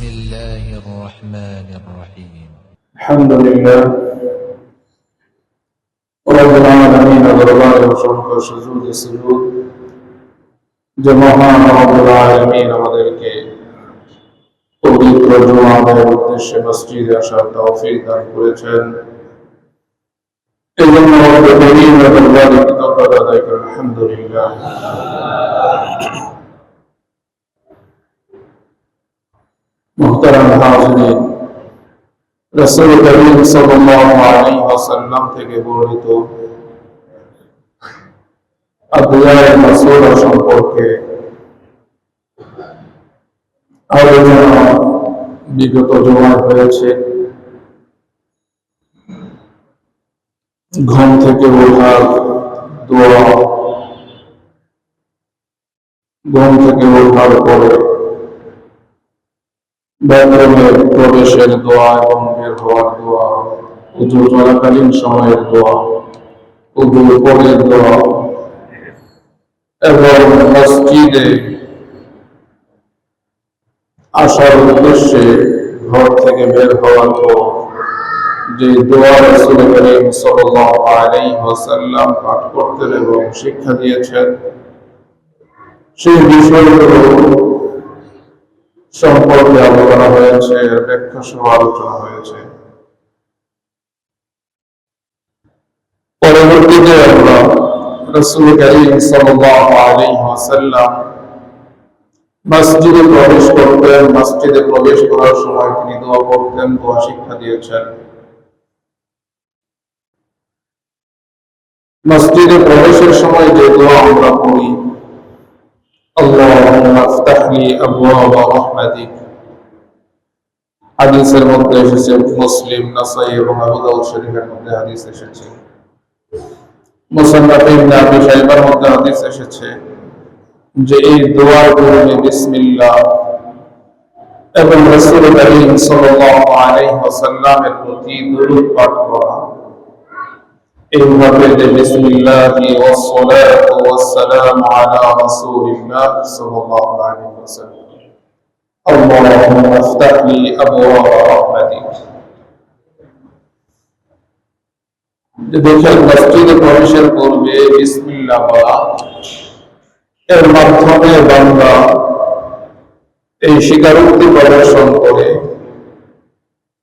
الله الرحمن الرحيم الحمد لله رب العالمين দরবারে অসংখ্য সুজুদ সুজুদ যে মহান রব্বুল আলামিন আমাদেরকে পবিত্র জুমার উদ্দেশ্যে মসজিদে আসার তৌফিক দান করেছেন। এই জন্য রব্বুল দরবারে কৃতজ্ঞতা আদায় করি আলহামদুলিল্লাহ। মুহতারাম হাজিরিন, রাসূল করিম সাল্লাল্লাহু আলাইহি ওয়াসাল্লাম থেকে বর্ণিত আব্দুল্লাহ ইবনে মাসউদ সম্পর্কে আলোচনা বিগত জুমায় হয়েছে। ঘুম থেকে ওঠার দোয়া, ঘুম থেকে ওঠার পরে বাথরুমে প্রবেশের দোয়া এবং বের হওয়ার দোয়া, ওযু চলাকালীন সময়ের দোয়া, ওযু পরের দোয়া এবং মসজিদে আসার উদ্দেশ্যে ঘর থেকে বের হওয়ার পর যে দোয়া রাসূল করিম সাল্লাল্লাহু আলাইহি ওয়াসাল্লাম পাঠ করতেন এবং শিক্ষা দিয়েছেন, সেই বিষয়গুলো সম্পর্কে আলোচনা হয়েছে, ব্যাখ্যা সহ আলোচনা হয়েছে। পরবর্তীতে আমরা রাসূল করিম সাল্লাল্লাহু আলাইহি ওয়াসাল্লাম মসজিদে প্রবেশ করতেন, মসজিদে প্রবেশ করার সময় তিনি দোয়া করতেন, দোয়া শিক্ষা দিয়েছেন। মসজিদে প্রবেশের সময় যে দোয়া আমরা পড়ি, আল্লাহুম্মা ইফতাহ লি আবওয়াবা রাহমাতিক, হাদিসের মধ্যে এসেছে, মুসলিম, নাসাই এবং আবু দাউদ শরীফের মধ্যে হাদিস এসেছে, মুসান্নাফ ইবনে আবি শাইবার মধ্যে হাদিস এসেছে যে এই দোয়ার পূর্বে বিসমিল্লাহ এবং রাসূল করিম সাল্লাল্লাহু আলাইহি ওয়াসাল্লামের প্রতি দরুদ পাঠ করা, এইভাবে যে বিসমিল্লাহি ওয়াস সালাতু ওয়াস সালামু আলা রাসূলিল্লাহ সাল্লাল্লাহু আলাইহি ওয়াসাল্লাম, আল্লাহুম্মা ইফতাহ লি আবওয়াবা রাহমাতিক। দেখেন, মসজিদে প্রবেশের পূর্বে বিসমিল্লাহ বলা, এর মাধ্যমে বান্দা এই স্বীকারোক্তি প্রদর্শন করে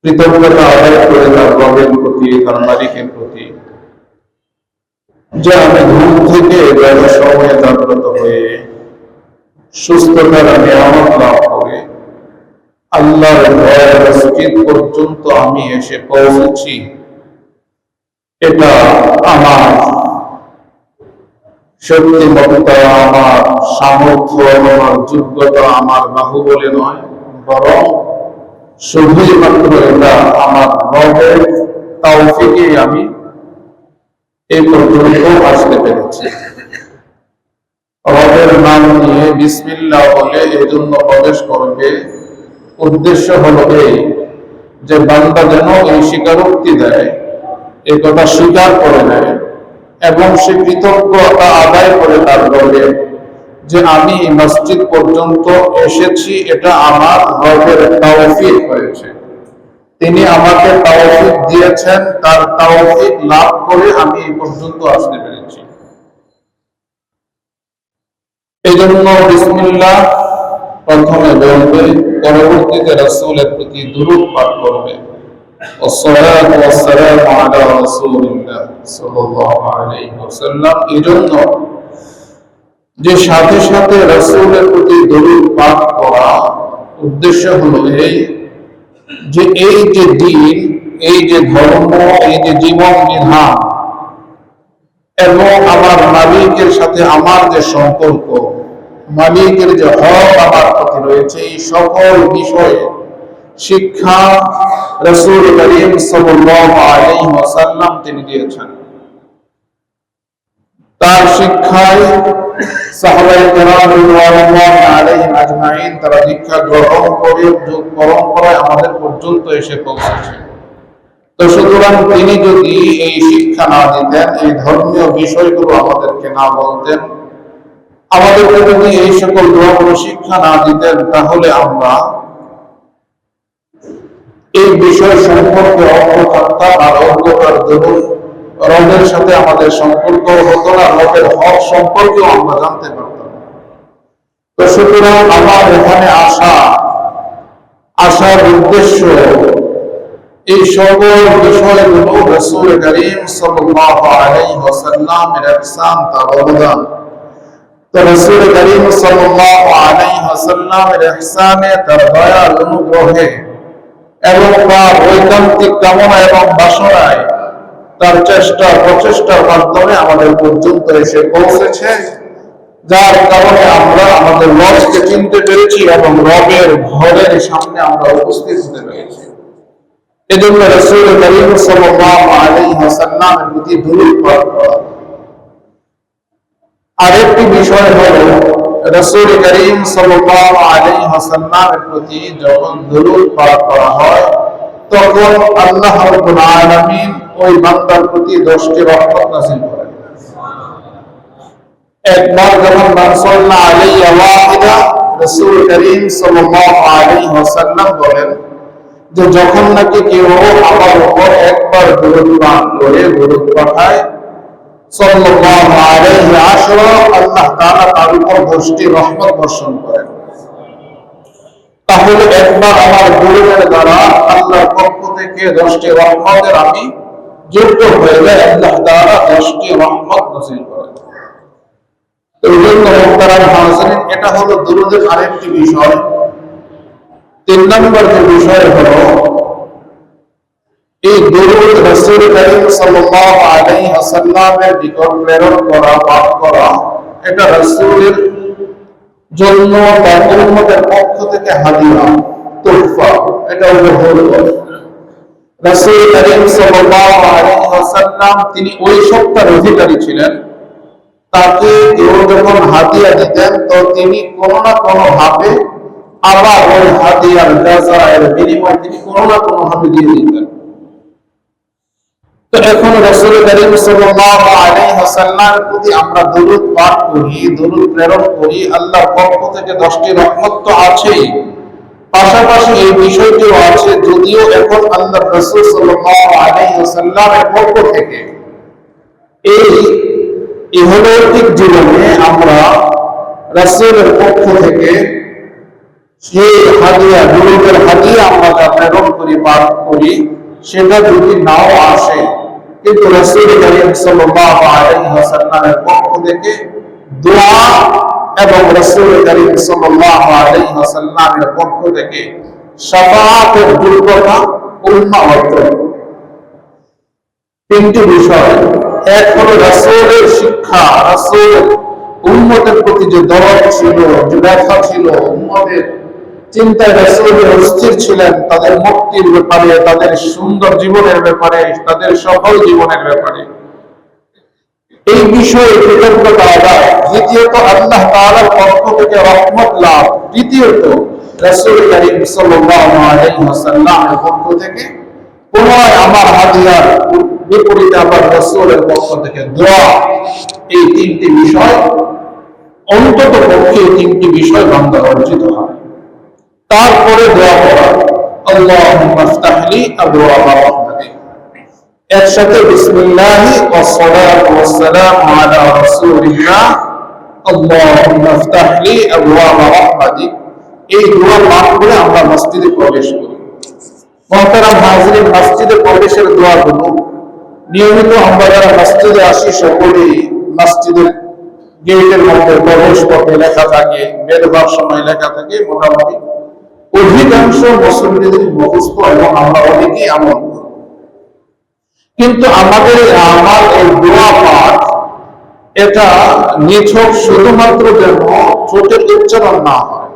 কৃতজ্ঞতা আদায় করে তার রবের প্রতি, তার মালিকের প্রতি, যে আমি ঘুম থেকে বেলা সময়ে জাগ্রত হয়ে সুস্থতার নিয়ামত লাভ করে আল্লাহর ঘর মসজিদ পর্যন্ত আমি এসে পৌঁছেছি, এটা আমার শক্তিমত্তা, আমার সামর্থ্য, আমার যোগ্যতা, আমার বাহুবলে নয়, বরং শুধুই মাত্র এটা আমার রবের তৌফিকে আমি এই পর্যন্ত আসতে পেরেছি। রবের নাম নিয়ে বিসমিল্লাহ বলে এজন্য প্রবেশ করবে, উদ্দেশ্য হলো এই যে বান্দা যেন এই স্বীকারোক্তি দেয়, এই কথা স্বীকার করে নেয় এবং সে কৃতজ্ঞতা আদায় করে তার রবের, যে আমি মসজিদ পর্যন্ত এসেছি, এটা আমার রবের তৌফিক হয়েছে, তিনি আমাকে তৌফিক দিয়েছেন, তার তৌফিক লাভ করে আমি এই পর্যন্ত আসতে পেরেছি। এই জন্য বিসমিল্লাহ প্রথমে বলবে, পরবর্তীতে রাসূলের প্রতি দুরূদ পাঠ করবে, والصلاة والسلام على رسول الله صلى الله عليه وسلم। এজন্য যে সাথে সাথে রাসূলের প্রতি দরুদ পাঠ করা, উদ্দেশ্য হলো এই যে এই যে দিন, এই যে ধর্ম, এই যে জীবন বিধান এবং আমার মালিকের সাথে আমার যে সম্পর্ক, মালিকের যে হক আমার প্রতি রয়েছে, এই সকল বিষয়ে শিক্ষা রাসূল করিম সাল্লাল্লাহু আলাইহি ওয়াসাল্লাম তিনি দিয়েছেন। তার শিক্ষায় সাহাবায়ে কেরাম রাদিয়াল্লাহু আলাইহিম আজমাইন তারা দীক্ষা গ্রহণ করে যুগ পরম্পরায় আমাদের পর্যন্ত এসে পৌঁছেছে। তো সুতরাং তিনি যদি এই শিক্ষা না দিতেন, এই ধর্মীয় বিষয়গুলো আমাদেরকে না বলতেন, আমাদেরকে যদি এই সকল ধর্ম শিক্ষা না দিতেন, তাহলে আমরা এই বিষয় সম্পর্কে অজ্ঞ থাকতাম, আর অজ্ঞতার দরুন রবের সাথে আমাদের সম্পর্ক হতো না, রবের হক সম্পর্কেও আমরা জানতে পারতাম। তো সুতরাং আমার এখানে আসার উদ্দেশ্য এই সকল বিষয়গুলো রাসূল করিম সাল্লাল্লাহু আলাইহি ওয়াসাল্লামের ইহসান, তার অবদান। তো রাসূল করিম সাল্লাল্লাহু আলাইহি ওয়াসাল্লামের ইহসানে, তার দয়ার অনুগ্রহে এবং তার ঐকান্তিক কামনা এবং বাসনায়, তার প্রচেষ্টার মাধ্যমে আমাদের পর্যন্ত এসে পৌঁছেছে, যার কারণে আমরা আমাদের রবকে চিনতে পেরেছি এবং রবের ঘরের সামনে আমরা উপস্থিত হতে পেরেছি। এজন্য রাসূল করিম সাল্লাল্লাহু আলাইহি ওয়াসাল্লামের প্রতি দরুদ পাঠ করা। আরেকটি বিষয় হলো রাসূল করিম সাল্লাল্লাহু আলাইহি ওয়াসাল্লামের প্রতি যখন দরুদ পাঠ করা হয়, তখন আল্লাহ রাব্বুল আলামিন ওই বান্দার প্রতি 10টি রহমত নাযিল করেন। একবার যখন মান সাল্লা আলাইহি ওয়াহিদা, রাসূল করিম সাল্লাল্লাহু আলাইহি ওয়াসাল্লাম বলেন যে যখন নাকি কেউ আমার উপর একবার দরুদ পাঠ করে, দরুদ পাঠায় সাল্লাল্লাহু আলাইহি আশরা, আল্লাহ তাআলা তার উপর 10টি রহমত বর্ষণ করেন। তাহলে একবার আমার দরুদের দ্বারা আল্লাহর পক্ষ থেকে 10টি রহমতের আমি যোগ্য হয়ে যায়, আল্লাহ তাআলা 10টি রহমত নাযিল করেন। তো মুহতারাম হাজিরিন, এটা হলো দরুদের আরেকটি বিষয়। 3 নম্বর যে বিষয় হলো এই দরুদ রাসূল করিম সাল্লাল্লাহু আলাইহি ওয়াসাল্লামের নিকট প্রেরণ করা, পাঠ করা, এটা রাসূলের জন্য তার উম্মতের পক্ষ থেকে হাদিয়া, তোহফা, এটা হলো বরকত। রাসূল করিম সাল্লাল্লাহু আলাইহি ওয়াসাল্লাম তিনি ওই সত্তার অধিকারী ছিলেন, তাকে কেউ যখন হাদিয়া দিতেন তো তিনি কোনো না কোনো ভাবে আবার ওই হাদিয়ার জাযায়ের বিনিময়ে তিনি কোনো না কোনো ভাবে দিয়ে দিতেন। তো এখন রাসূল করিম সাল্লাল্লাহু আলাইহি ওয়াসাল্লামের প্রতি আমরা দরুদ পাঠ করি, দরুদ প্রেরণ করি, আল্লাহর পক্ষ থেকে 10টি রহমত তো আছেই, পাশাপাশি এই বিষয়টিও আছে, যদিও এখন আল্লাহর রাসূল সাল্লাল্লাহু আলাইহি ওয়াসাল্লামের পক্ষ থেকে এই ইহলৌকিক জীবনে আমরা রাসূলের পক্ষ থেকে সেই হাদিয়া, দরুদের হাদিয়া আমরা যা প্রেরণ করি, পাঠ করি, সেটা যদি নাও আসে, কিন্তু রাসূল করিম সাল্লাল্লাহু আলাইহি ওয়াসাল্লামের পক্ষ থেকে দোয়া এবং রাসূল করিম সাল্লাল্লাহু আলাইহি ওয়াসাল্লামের পক্ষ থেকে শাফাআতের দুর্গতা উম্মাহ অর্জন। 3টি বিষয়। এক হলো রাসূলের শিক্ষা, রাসূল উম্মতের প্রতি যে দরদ ছিল, যে ব্যথা ছিল, উম্মতের চিন্তায় রাসূল অস্থির ছিলেন তাদের মুক্তির ব্যাপারে, তাদের সুন্দর জীবনের ব্যাপারে, তাদের সফল জীবনের ব্যাপারে, এই বিষয়ে কৃতজ্ঞতা আদায়। দ্বিতীয়ত আল্লাহ তাআলার পক্ষ থেকে রহমত লাভ। তৃতীয়ত রাসূল করিম সাল্লাল্লাহু আলাইহি ওয়াসাল্লামের পক্ষ থেকে পুনরায় আমার হাদিয়ার বিপরীতে আবার রাসূলের পক্ষ থেকে দোয়া। এই 3টি বিষয়, অন্তত পক্ষে এই 3টি বিষয় বান্দা অর্জিত হয়। তারপরে দোয়া করা, আল্লাহুম্মা ইফতাহলি আবওয়াবা রাহমাতিক। একসাথে বিসমিল্লাহি ওয়াস সালাতু ওয়াস সালামু আলা রাসূলিল্লাহ, আল্লাহুম্মা ইফতাহলি আবওয়াবা রাহমাতিক। এই দোয়া পাঠ করে আমরা মসজিদে প্রবেশ করি। মুহতারাম হাজিরিন, মসজিদে প্রবেশের দোয়াগুলো নিয়মিত আমরা যারা মসজিদে আসি সকলেই মসজিদের গেটের মধ্যে প্রবেশ পথে লেখা থাকে, বের হওয়ার সময় লেখা থাকে, মোটামুটি অধিকাংশ মুসল্লিদের মুখস্থ এবং আমরা অনেকেই আমল করি। কিন্তু আমার এই দোয়া পাঠ এটা নিছক শুধুমাত্র যেন ঠোঁটের উচ্চারণ না হয়।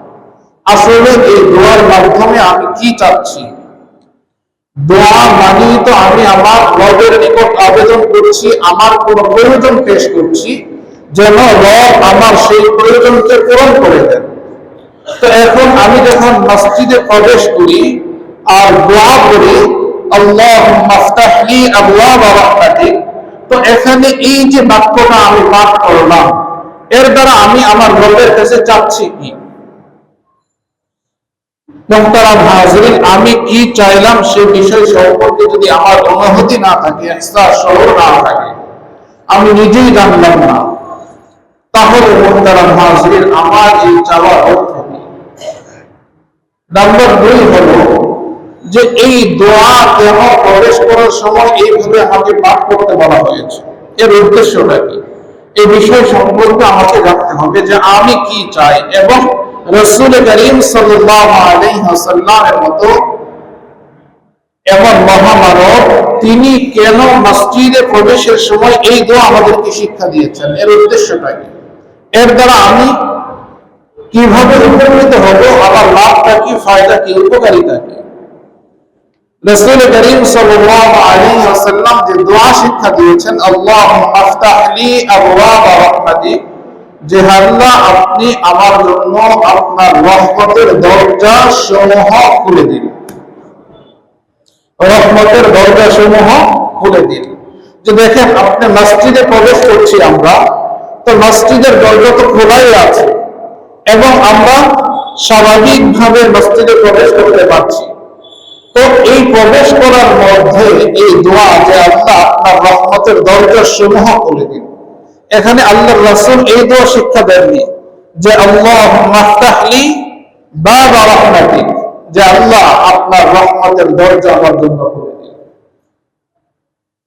আসলে এই দোয়ার মাধ্যমে আমি কি চাচ্ছি? দোয়া মানেই তো আমি আমার রবের নিকট আবেদন করছি, আমার কোন প্রয়োজন পেশ করছি, যেন রব আমার সেই প্রয়োজনকে পূরণ করে দেন। তো এখন আমি যখন মসজিদে প্রবেশ করি আর দোয়া করি আল্লাহুম্মা ইফতাহলি আবওয়াবা রাহমাতিক, তো এখানে এই যে বাক্যটা আমি পাঠ করলাম, এর দ্বারা আমি আমার রবের কাছে চাচ্ছি কি? মুহতারাম হাজিরিন, আমি কি চাইলাম সে বিষয় সম্পর্কে যদি আমার অনুভূতি না থাকে, ইহসাস শউর না থাকে, আমি নিজেই জানলাম না, তাহলে মুহতারাম হাজিরিন আমার এই চাওয়ার অর্থ কি? নাম্বার 2 হলো যে এই দোয়া কেন প্রবেশ করার সময় এইভাবে আমাকে পাঠ করতে বলা হয়েছে, এর উদ্দেশ্যটা কি? এই বিষয় সম্পর্কে আমাকে জানতে হবে যে আমি কি চাই, এবং রাসূল করিম সাল্লাল্লাহু আলাইহি ওয়াসাল্লামের মতো এমন মহামানব তিনি কেন মসজিদে প্রবেশের সময় এই দোয়া আমাদেরকে শিক্ষা দিয়েছেন, এর উদ্দেশ্যটা কি? এর দ্বারা আমি কিভাবে উপকৃত হব, আমার লাভটা কি, ফায়দা কি, উপকারিতা কি? রাসূল করিম সাল্লাল্লাহু আলাইহি ওয়াসাল্লাম যে দোয়া শিক্ষা দিয়েছেন, আল্লাহুম্মা আফতাহ লি আবওয়াব রাহমাতিক, যে আল্লাহ আপনি আমার জন্য আপনার রহমতের দরজা সমূহ খুলে দিন, রহমতের দরজা সমূহ খুলে দিন। যে দেখেন, আপনি মসজিদে প্রবেশ করছি আমরা, তো মসজিদের দরজা তো খোলাই আছে এবং আমরা স্বাভাবিকভাবে মসজিদে প্রবেশ করতে পারছি। তো এই প্রবেশ করার মধ্যে এই দোয়া যে আল্লাহ আপনার রহমতের দরজা সমূহ খুলে দিন, এখানে আল্লাহর রাসূল এই দোয়া শিক্ষা দেননি যে আল্লাহুম্মা আফতাহ লি বাব রাহমাতিক, যে আল্লাহ আপনার রহমতের দরজা আমার জন্য খুলে দিন।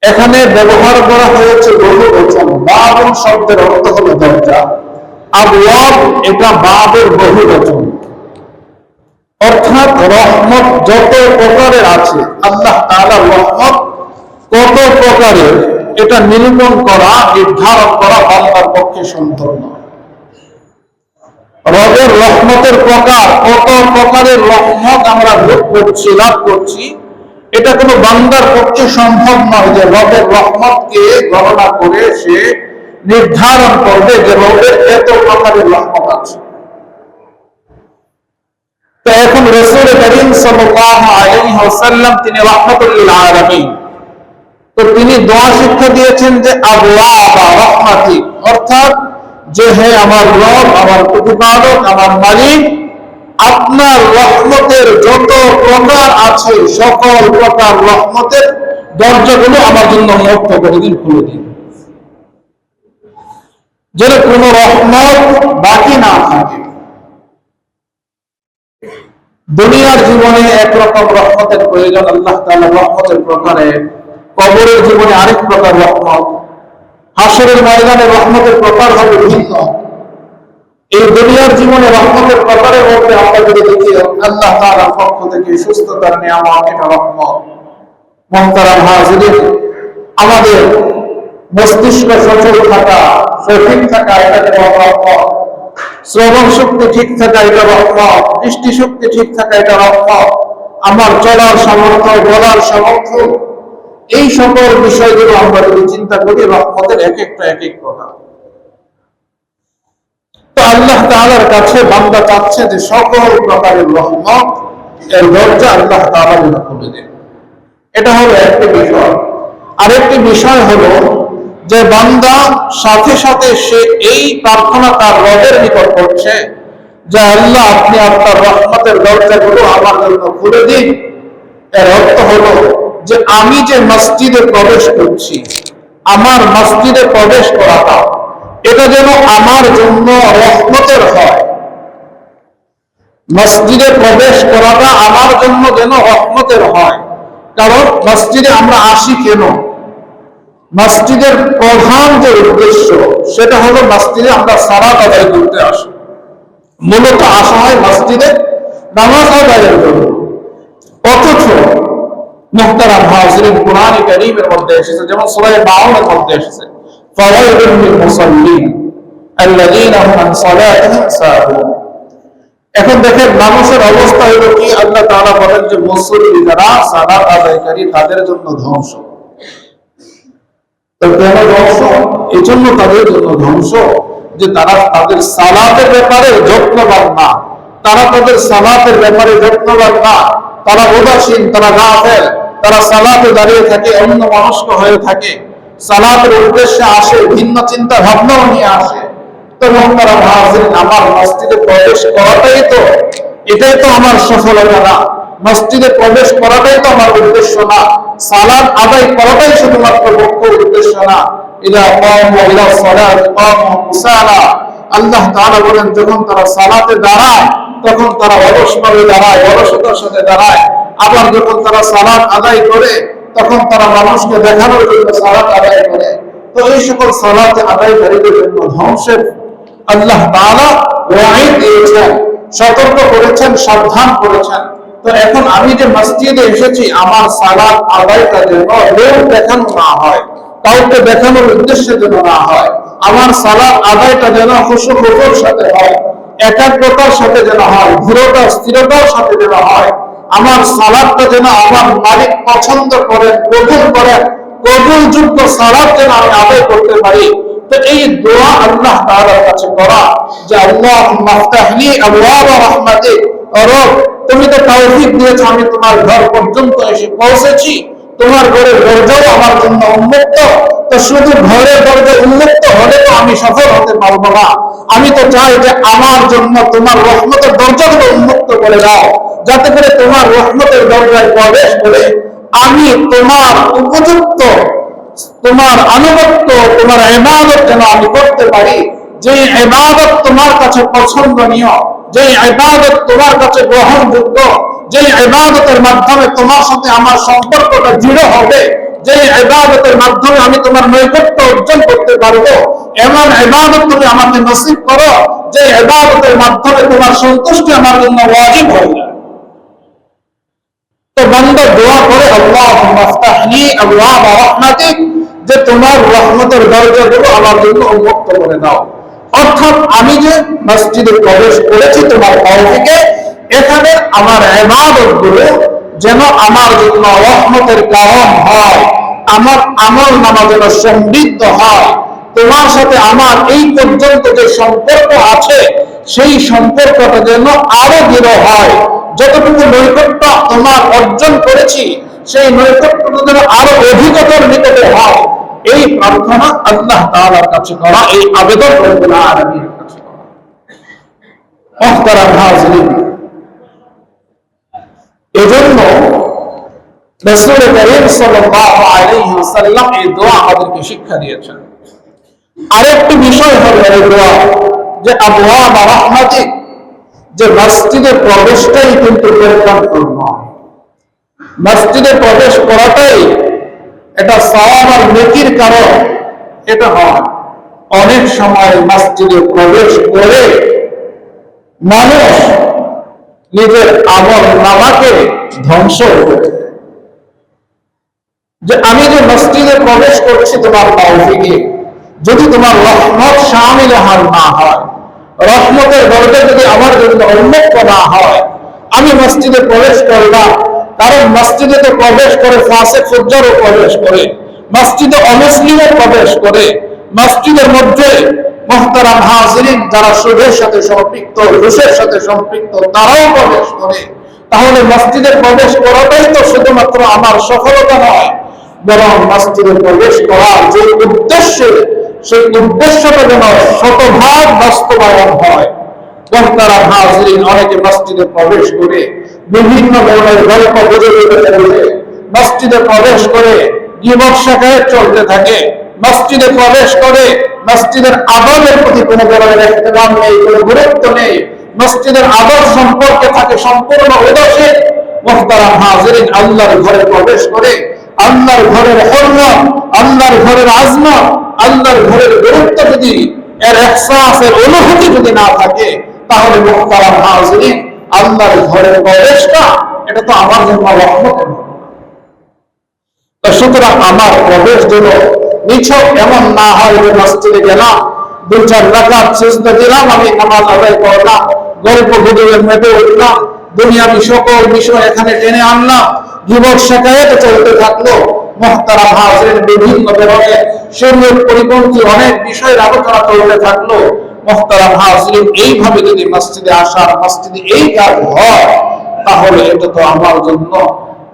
এখানে ব্যবহার করা হয়েছে বহুবচন। বাবুন শব্দের অর্থ হলো দরজা, আবওয়াব এটা বাবের বহুবচন, অর্থাৎ রহমত যত প্রকারের আছে, আল্লাহ তাআলার রহমত কত প্রকারের, এটা নিরূপণ করা, নির্ধারণ করা বান্দার পক্ষে সম্ভব নয়। রবের রহমতের প্রকার, কত প্রকারের রহমত আমরা ভোগ করছি, লাভ করছি, এটা কোনো বান্দার পক্ষে সম্ভব নয় যে রবের রহমতকে গণনা করে সে নির্ধারণ করবে যে রবের এত প্রকারের রহমত আছে। তো এখন রাসূল করিম সাল্লাল্লাহু আলাইহি ওয়াসাল্লাম তিনি রাহমাতুল লিল আলামিন, তো তিনি দোয়া শিক্ষা দিয়েছেন যে আবওয়াব রাহমাতিক, অর্থাৎ যে হে আমার রব, আমার প্রতিপালক, আমার মালিক, আপনার রহমতের যত প্রকার আছে সকল প্রকার রহমতের দরজাগুলো আমার জন্য মুক্ত করে দিন, খুলে দিন, যেন কোনো রহমত বাকি না থাকে। দুনিয়ার জীবনে একরকম রহমতের প্রয়োজন, আল্লাহ তাআলার রহমতের প্রকারে, কবরের জীবনে আরেক প্রকার রহমত, হাসরের ময়দানে রহমতের প্রকার হবে ভিন্ন। এই দুনিয়ার জীবনে রহমতের প্রকারের মধ্যে আমরা যদি দেখি আল্লাহ তাআলার পক্ষ থেকে সুস্থতার নিয়ামত, এটা রহমত। মুহতারাম হাজিরিন, আমাদের মস্তিষ্ক সচল থাকা, সঠিক থাকা, এটা রহমত। শ্রবণ শক্তি ঠিক থাকা, এটা রহমত। দৃষ্টি শক্তি ঠিক থাকা, এটা রহমত। আমার চলার সামর্থ্য, বলার সামর্থ্য, এই সকল বিষয়গুলো আমরা যদি চিন্তা করি, রহমতের এক একটা এক এক প্রকার। তো আল্লাহ তাআলার কাছে বান্দা চাচ্ছে যে সকল প্রকারের রহমত এর দরজা আল্লাহ তাআলা খুলে দেন। এটা হলো একটি বিষয়। আরেকটি বিষয় হলো যে বান্দা সাথে সাথে সে এই প্রার্থনা তার রবের নিকট করছে যে আল্লাহ আপনি আপনার রহমতের দরজাগুলো আমার জন্য খুলে দিন। এর অর্থ হলো যে আমি যে মসজিদে প্রবেশ করছি, আমার মসজিদে প্রবেশ করাটা এটা যেন আমার জন্য রহমতের হয়। মসজিদে প্রবেশ করাটা আমার জন্য যেন রহমতের হয়। কারণ মসজিদে আমরা আসি কেন? মসজিদের প্রধান যে উদ্দেশ্য সেটা হলো মসজিদে আমরা সালাত আদায় করতে আসি। মূলত আসা হয় মসজিদে নামাজ আদায়ের জন্য। অথচ মুহতারাম হাজিরিন, কুরআন কারীমের মধ্যে এসেছে, যেমন সূরা মাউনের মধ্যে এসেছে, ফাওয়াইলুল লিল মুসাল্লিন আল্লাযীনা হুম আন সালাতিহিম সাহুন। এখন দেখেন মানুষের অবস্থা হলো কি, আল্লাহ তাআলা বলেন যে মুসল্লি যারা সালাত আদায়কারী তাদের জন্য ধ্বংস। তো কেন ধ্বংস? এই জন্য তাদের জন্য ধ্বংস যে তারা তাদের সালাতের ব্যাপারে যত্নবান না, তারা তাদের সালাতের ব্যাপারে যত্নবান না, তারা উদাসীন, তারা গাফেল, তারা সালাতে দাঁড়িয়ে থাকে, অন্য মনস্ক হয়ে থাকে, সালাতের উদ্দেশ্যে আসে, ভিন্ন চিন্তা ভাবনাও নিয়ে আসে। তো মুহতারাম হাজিরিন, আমার মসজিদে প্রবেশ করাটাই তো এটাই তো আমার সফলতা না, মসজিদে প্রবেশ করাটাই তো আমার উদ্দেশ্য না, সালাত আদায় করাটাই শুধুমাত্র মুখ্য উদ্দেশ্য না। ইদা কামু ইলা সালাতি কামু কুসালা, আল্লাহ তাআলা বলেন যখন তারা সালাতে দাঁড়ায় তখন তারা অলসভাবে দাঁড়ায়, অলসতার সাথে দাঁড়ায়। আবার যখন তারা সালাত আদায় করে তখন তারা মানুষকে দেখানোর জন্য সালাত আদায় করে। তো এই সকল সালাত আদায়কারীদের জন্য ধ্বংসের আল্লাহ তাআলা ওয়াইদ দিয়েছেন, সতর্ক করেছেন, সাবধান করেছেন। তো এখন আমি যে মসজিদে এসেছি আমার সালাত আদায়টা যেন লোক দেখানো না হয়, কাউকে দেখানোর উদ্দেশ্যে যেন না হয়। আমার সালাত আদায়টা যেন খুশু খুশুর সাথে হয়, একাগ্রতার সাথে যেন হয়, দৃঢ়তা স্থিরতার সাথে যেন হয়। আমার সালাতটা যেন আমার মালিক পছন্দ করেন, কবুল করেন, কবুলযোগ্য সালাত যেন আমি আদায় করতে পারি। তো এই দোয়া আল্লাহ তাআলার কাছে করা যে আল্লাহুম্মা আফতাহলি আবওয়াব রাহমাতিক, রব তুমি তো তৌফিক দিয়েছো, আমি তোমার ঘর পর্যন্ত এসে পৌঁছেছি, তোমার ঘরের দরজাও আমার জন্য উন্মুক্ত। তো শুধু ঘরের দরজা উন্মুক্ত হলে তো আমি সফল হতে পারবো না, আমি তো চাই যে আমার জন্য তোমার রহমতের দরজাগুলো উন্মুক্ত করে দাও, যাতে করে তোমার রহমতের দরজায় প্রবেশ করে আমি তোমার উপযুক্ত, তোমার আনুগত্য, তোমার ইবাদত যেন আমি করতে পারি। যে ইবাদত তোমার কাছে পছন্দনীয়, যে ইবাদত তোমার কাছে গ্রহণযোগ্য, যে ইবাদতের মাধ্যমে তোমার সাথে আমার সম্পর্কটা দৃঢ় হবে, যে ইবাদতের মাধ্যমে আমি তোমার নৈকট্য অর্জন করতে পারবো, এমন ইবাদত তুমি আমাকে নসিব করো যে ইবাদতের মাধ্যমে তোমার সন্তুষ্টি আমার জন্য ওয়াজিব হয়ে যায়। তো বান্দা দোয়া করে আল্লাহুম্মা আফতাহলি আবওয়াব রাহমাতিক, যে তোমার রহমতের দরজাগুলো আমার জন্য উন্মুক্ত করে দাও। অর্থাৎ আমি যে মসজিদে প্রবেশ করেছি তোমার তৌফিকে, এখানে আমার ইবাদতগুলো যেন আমার জন্য রহমতের কারণ হয়, আমার আমল নামা যেন সমৃদ্ধ হয়, তোমার সাথে আমার এই পর্যন্ত যে সম্পর্ক আছে সেই সম্পর্কটা যেন আরো দৃঢ় হয়, যতটুকু নৈকট্য তোমার অর্জন করেছি সেই নৈকট্যটা যেন আরো অধিকতর নিকটে হয়। এই প্রার্থনা আল্লাহ তাআলার কাছে করা, এই আবেদন রব্বুল আলামিনের কাছে করা। মুহতারাম হাজিরিন, এজন্য রাসূল করিম সাল্লাল্লাহু আলাইহি ওয়াসাল্লাম এই দোয়া আমাদেরকে শিক্ষা দিয়েছেন। আরেকটি বিষয় হলো এই দোয়া যে আবওয়াব রাহমাতিক, যে মসজিদে প্রবেশটাই কিন্তু পরিকল্পনা নয়, মসজিদে প্রবেশ করাটাই এটা সওয়াব আর নেকির কারণ এটা হয়। অনেক সময় মসজিদে প্রবেশ করে মানুষ নিজের আমল নামাকে ধ্বংস করে, যে আমি যে মসজিদে প্রবেশ করছি তোমার তৌফিকে, যদি তোমার রহমত শামিল না হয়, রহমতের দরজা যদি আমার জন্য উন্মুক্ত না হয়, আমি মসজিদে প্রবেশ করলাম, কারণ মসজিদে তো প্রবেশ করে ফাসিক ফুজ্জারও প্রবেশ করে, মসজিদে অমুসলিমও প্রবেশ করে, মসজিদের মধ্যে মুহতারাম হাজিরিন যারা সুদের সাথে সম্পৃক্ত, ঘুষের সাথে সম্পৃক্ত তারাও প্রবেশ করে। তাহলে মসজিদে প্রবেশ করাটাই তো শুধুমাত্র আমার সফলতা নয়, বরং মসজিদে প্রবেশ করার যে উদ্দেশ্য, সেই উদ্দেশ্যটা যেন শতভাগ বাস্তবায়ন হয়। মুহতারাম হাজিরিন, অনেকে মসজিদে প্রবেশ করে বিভিন্ন ধরনের গল্প গুজবে মসজিদে প্রবেশ করে গীবত শিকায়ত চলতে থাকে, মসজিদে প্রবেশ করে মসজিদের আদবের প্রতি কোনো ধরনের ইহতিরাম নেই, কোনো গুরুত্ব নেই, মসজিদের আদব সম্পর্কে থাকে সম্পূর্ণ উদাসীন। মুহতারাম হাজিরিন, আল্লাহর ঘরে প্রবেশ করে আল্লাহর ঘরের হরমত, আল্লাহর ঘরের আজমত, আল্লাহর ঘরের গুরুত্ব যদি এর ইহসাসের অনুভূতি যদি না থাকে, তাহলে মুহতারাম হাজিরিন আল্লাহর ঘরের প্রবেশটা এটা তো আমার জন্য রহমতের। সুতরাং আমার প্রবেশ যেন নিছক এমন না হয় যে মসজিদে গেলাম, 2-4 রাকাত সিজদা দিলাম, আমি নামাজ আদায় করলাম, গল্প গুজবে মেতে উঠলাম, দুনিয়াবি সকল বিষয় এখানে টেনে আনলাম, গীবত শিকায়ত চলতে থাকলো। মুহতারাম হাজিরিন, বিভিন্ন ধরনের শরীয়ত পরিপন্থী অনেক বিষয়ের আলোচনা চলতে থাকলো। মুহতারাম হাজিরিন, এইভাবে যদি মসজিদে আসা, মসজিদে এই কাজ হয়, তাহলে এটা তো আমার জন্য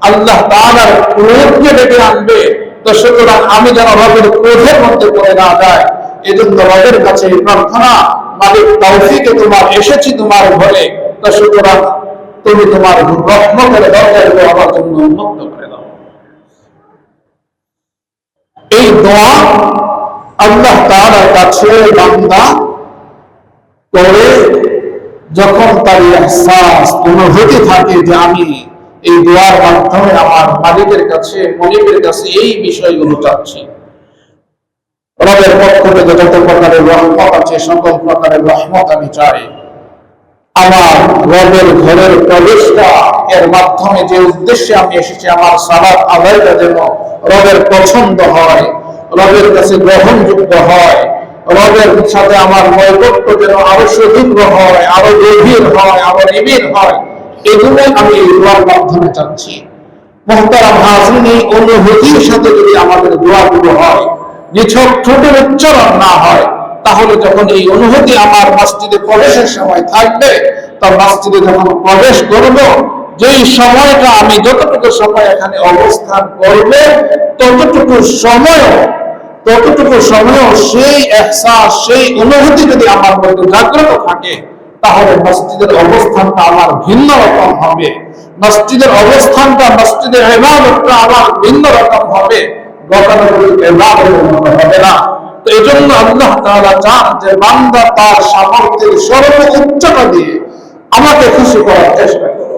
আল্লাহ তাআলার ক্রোধকে ডেকে আনবে। তো সুতরাং আমি যেন রবের ক্রোধের মধ্যে পড়ে না যায়, এজন্য রবের কাছে প্রার্থনা, মালিক তৌফিকে তোমার এসেছি তোমার ঘরে, তো সুতরাং তুমি তোমার রহমতের দরজাগুলো আমার জন্য উন্মুক্ত করে দাও। এই দোয়া আল্লাহ তাআলার কাছে বান্দা করে যখন তার ইহসাস অনুভূতি থাকে যে আমি এই দোয়ার মাধ্যমে আমার মালিকের কাছে, মনিবের কাছে এই বিষয়গুলো চাচ্ছি, রবের পক্ষ থেকে যত প্রকারের রহমত আছে সকল প্রকারের রহমত আমি চাই, আমার রবের ঘরের প্রবেশটা এর মাধ্যমে যে উদ্দেশ্যে আমি এসেছি আমার সালাত আদায়টা যেন রবের পছন্দ হয়, রবের কাছে গ্রহণযোগ্য হয়, রবের সাথে আমার নৈকট্য যেন আরো সুদীর্ঘ হয়, আরো গভীর হয়, আরো নিবিড় হয়, এগুলোই আমি এই দোয়ার মাধ্যমে চাচ্ছি। মুহতারাম হাজিরিন, এই অনুভূতির সাথে যদি আমাদের দোয়াগুলো হয়, নিছক ঠোঁটের উচ্চারণ না হয়, তাহলে যখন এই অনুভূতি আমার মসজিদে প্রবেশের সময় থাকবে, তার মসজিদে যখন প্রবেশ করব, যেই সময়টা আমি যতটুকু সময় এখানে অবস্থান করব, ততটুকু সময় সেই ইহসাস, সেই অনুভূতি যদি আমার মধ্যে জাগ্রত থাকে, তাহলে মসজিদের অবস্থানটা আমার ভিন্ন রকম হবে, মসজিদের অবস্থানটা, মসজিদের ইবাদতটা আমার ভিন্ন রকম হবে, গতানুগতিক ইবাদতের মতো হবে না। তো এই জন্য আল্লাহ তাআলা চান যে বান্দা তার সামর্থ্যের সর্বোচ্চটা দিয়ে আমাকে খুশি করার চেষ্টা করো,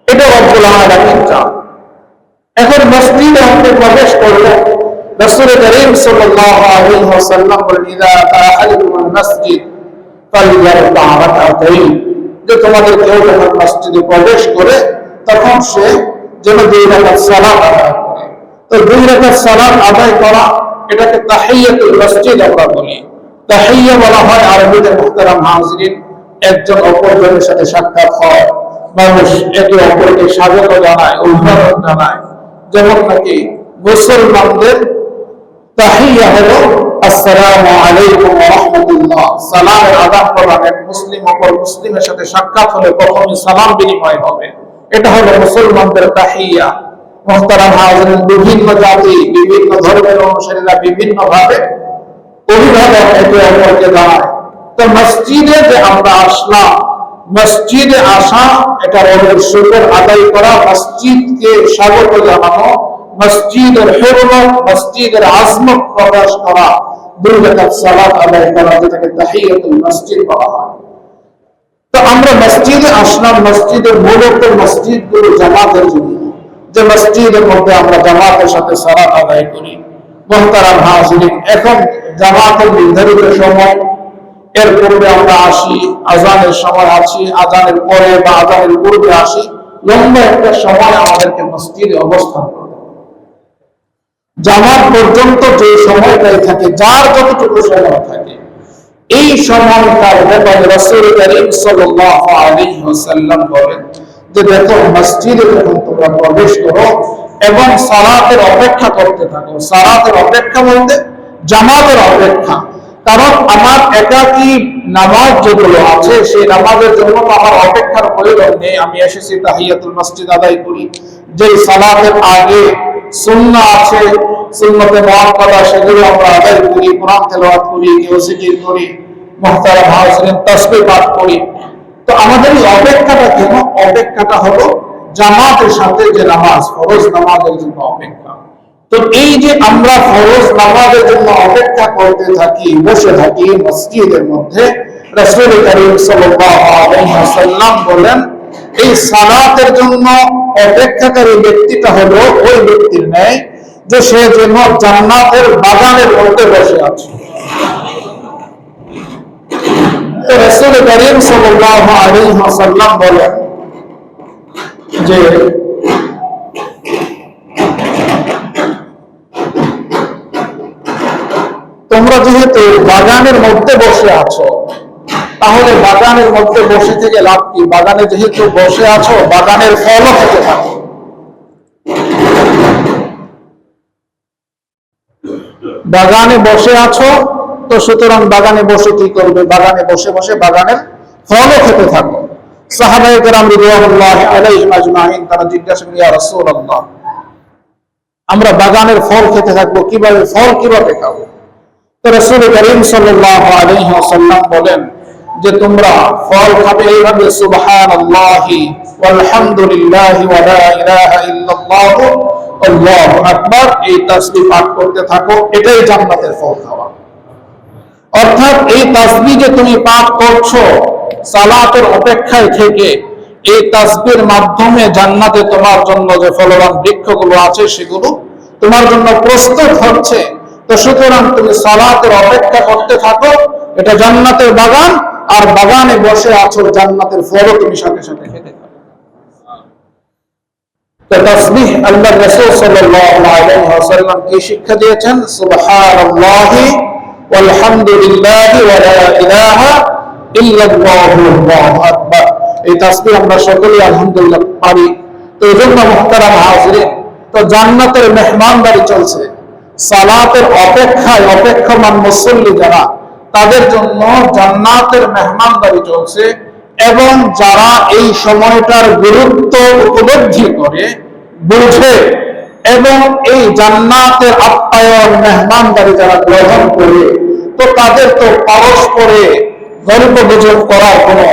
এটা রব্বুল আলামিন চান। এখন মসজিদে আপনি প্রবেশ করলেন, রাসূল করিম সাল্লাল্লাহু আলাইহি ওয়াসাল্লাম বলেন, ইযা আহাদুকুম মসজিদ ফালইয়ারকা রাকাতাইন, যে তোমাদের কেউ যখন মসজিদে প্রবেশ করে তখন সে যেন 2 রাকাত সালাত আদায় করে। তো 2 রাকাত সালাত আদায় করা, এটাকে তাহিয়াতুল মসজিদ আমরা বলি। তাহিয়া বলা হয় আরবিতে মুহতারাম হাজিরিন, একজন অপরজনের সাথে সাক্ষাৎ হয়, মানুষ একে অপরকে স্বাগত জানায়, অভিবাদন জানায়। যেমন নাকি মুসলমানদের তাহিয়া হলো আসসালামু আলাইকুম ওয়া রাহমাতুল্লাহ, সালামের আদাব প্রদান, এক মুসলিম অপর মুসলিমের সাথে সাক্ষাৎ হলে প্রথমে সালাম বিনিময় হবে, এটা হলো মুসলমানদের তাহিয়া। মুহতারাম হাজিরিন, বিভিন্ন জাতি, বিভিন্ন ধর্মের অনুসারীরা বিভিন্ন ভাবে অভিবাদন একে অপরকে জানায়। তো মসজিদে যে আমরা আসলাম, মসজিদে আসা এটা রবের শুকর আদায় করা, মসজিদকে স্বাগত জানানো, মসজিদের হুরমত, মসজিদের আজমত প্রকাশ করা, 2 রাকাত সালাত আদায় করা, যেটাকে তাহিয়াতুল মসজিদ বলা হয়। তো আমরা মসজিদে আসলাম, মসজিদের মূলত মসজিদগুলো জামাতের জন্য, যে মসজিদের মধ্যে আমরা জামাতের সাথে সালাত আদায় করি। মুহতারাম হাজিরিন, এখন জামাতের নির্ধারিত সময়, এর পূর্বে আমরা আসি, আজানের সময় আছি, আজানের পরে বা আজানের পূর্বে আসি, লম্বা একটা সময় আমাদেরকে মসজিদে অবস্থান করতে হবে। জামাত পর্যন্ত যে সময়টাই থাকে, যার যতটুকু সময় থাকে, এই সময়টার ব্যাপারে রাসূল করিম সাল্লাল্লাহু আলাইহি ওয়াসাল্লাম বলেন যে দেখো, মসজিদে যখন তোমরা প্রবেশ করো এবং সালাতের অপেক্ষা করতে থাকো, সালাতের অপেক্ষা বলতে জামাতের অপেক্ষা, কারণ আমার একাকী নামাজ যেগুলো আছে সেই নামাজের জন্য আমার অপেক্ষার প্রয়োজন নেই, আমি এসেছি তাহিয়াতুল মসজিদ আদায় করি। যে সালাতের আগে সুন্নাহ আছে, সুন্নতে মুআক্কাদা, সেগুলো আমরা আদায় করি, কোরআন তেলাওয়াত করি, কেউ জিকির করি, মুহতারাম হাজিরিন তাসবিহ পাঠ করি। তো আমাদের এই অপেক্ষাটা কেন? অপেক্ষাটা হলো জামাতের সাথে যে নামাজ, ফরজ নামাজের জন্য অপেক্ষা। তো এই যে আমরা ফরজ নামাজের জন্য অপেক্ষা করতে থাকি, বসে থাকি মসজিদের মধ্যে, রাসূল করিম সাল্লাল্লাহু আলাইহি ওয়াসাল্লাম বলেন, এই সালাতের জন্য অপেক্ষাকারী ব্যক্তিটা হলো ওই ব্যক্তির ন্যায় যে সে যেন জান্নাতের বাগানের মধ্যে বসে আছে। তো রাসূল করিম সাল্লাল্লাহু আলাইহি ওয়াসাল্লাম বলেন যে তোমরা যেহেতু বাগানের মধ্যে বসে আছো, তাহলে বাগানের মধ্যে বসে থেকে লাভ কি? বাগানে যেহেতু বসে আছো, বাগানের ফলও খেতে থাকো। বাগানে বসে আছো, তো সুতরাং বাগানে বসে কি করবে? বাগানে বসে বসে বাগানের ফলও খেতে থাকো। সাহাবায়ে কেরাম রিদওয়ানুল্লাহি আলাইহিম আজমাইন তারা জিজ্ঞাসা করেন, ইয়া রাসূলুল্লাহ, আমরা বাগানের ফল খেতে থাকবো, কিভাবে? ফল কিভাবে খাবো? তো রাসূল করিম সাল্লাল্লাহু আলাইহি ওয়াসাল্লাম বলেন, যে তোমরা ফল খাবে এইভাবে সুবহানাল্লাহি ওয়ালহামদুলিল্লাহি ওয়া লা ইলাহা ইল্লাল্লাহু আল্লাহু আকবার, এই তাসবিহ পাঠ করতে থাকো, এটাই জান্নাতের ফল খাওয়া। অর্থাৎ এই তাসবিহ যে তুমি পাঠ করছো সালাতের অপেক্ষায় থেকে, এই তাসবিহর মাধ্যমে জান্নাতে তোমার জন্য যে ফলবান বৃক্ষগুলো আছে সেগুলো তোমার জন্য প্রস্তুত হচ্ছে। তো সুতরাং তুমি সালাতের অপেক্ষা করতে থাকো, এটা জান্নাতের বাগান, আর বাগানে বসে আছো, জান্নাতের ফলও তুমি সাথে সাথে খেতে থাকো। তো তাসবিহ আল্লাহর রাসূল সাল্লাল্লাহু আলাইহি ওয়াসাল্লাম কি শিক্ষা দিয়েছেন? সুবহানাল্লাহি ওয়ালহামদুলিল্লাহি ওয়া লা ইলাহা ইল্লাল্লাহু আল্লাহু আকবার। এই তাসবিহ আমরা সকলেই আলহামদুলিল্লাহ পারি। তো এজন্য মুহতারাম হাজিরিন, তো জান্নাতের মেহমানদারি চলছে। সালাতের অপেক্ষায় অপেক্ষমান মুসল্লি যারা, তাদের জন্য জান্নাতের মেহমানদারি চলছে। এবং যারা এই সময়টার গুরুত্ব উপলব্ধি করে, বুঝে এবং এই জান্নাতের আপ্যায়ন মেহমানদারি যারা গ্রহণ করে, তো তাদের তো পরস্পরে গল্প গুজব করার কোনো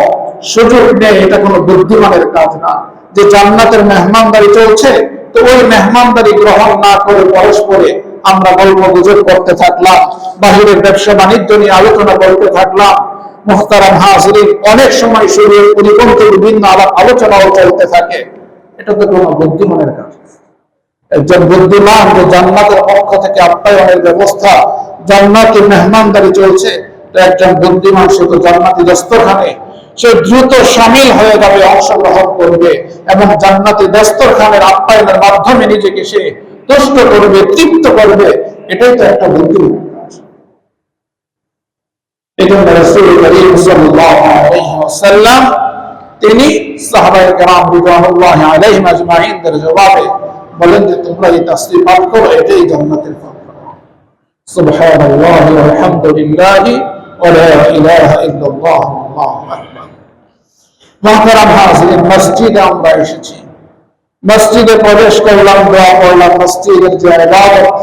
সুযোগ নেই। এটা কোনো বুদ্ধিমানের কাজ না যে জান্নাতের মেহমানদারি চলছে, তো ওই মেহমানদারি গ্রহণ না করে পরস্পরে আমরা গল্প গুজব করতে থাকলাম, বাহিরের ব্যবসা বাণিজ্য নিয়ে আলোচনা করতে থাকলাম। মুহতারাম হাজিরিন, অনেক সময় শরীরের পরিপন্থী বিভিন্ন আলোচনাও চলতে থাকে। এটা তো কোনো বুদ্ধিমানের কাজ। একজন বুদ্ধিমান যে জান্নাতের পক্ষ থেকে আপ্যায়নের ব্যবস্থা, জান্নাতের মেহমানদারি চলছে, তো একজন বুদ্ধিমান সে তো জান্নাতি দস্তরখানে সে দ্রুত শামিল হয়ে যাবে, অংশগ্রহণ করবে এবং জান্নাতি দস্তরখানের আপ্যায়নের মাধ্যমে নিজেকে সে তুষ্ট করবে, তৃপ্ত করবে। এটাই তো একটা বুদ্ধিমান কাজ। এই জন্য রাসূল করিম সাল্লাল্লাহু আলাইহি ওয়াসাল্লাম তিনি সাহাবায়ে কেরাম রিদওয়ানুল্লাহি আলাইহিম আজমাইনদের জবাবে বলেন যে তোমরা এই তাসবিহ পাঠ করো, এটাই জান্নাতের ফল। সুবহানাল্লাহি ওয়ালহামদুলিল্লাহি ওয়া লা ইলাহা ইল্লাল্লাহু আল্লাহু আকবার। মুহতারাম হাজিরিন, মসজিদে আমরা এসেছি, মসজিদে প্রবেশ করলাম, দোয়া করলাম। মসজিদের যে ইবাদত,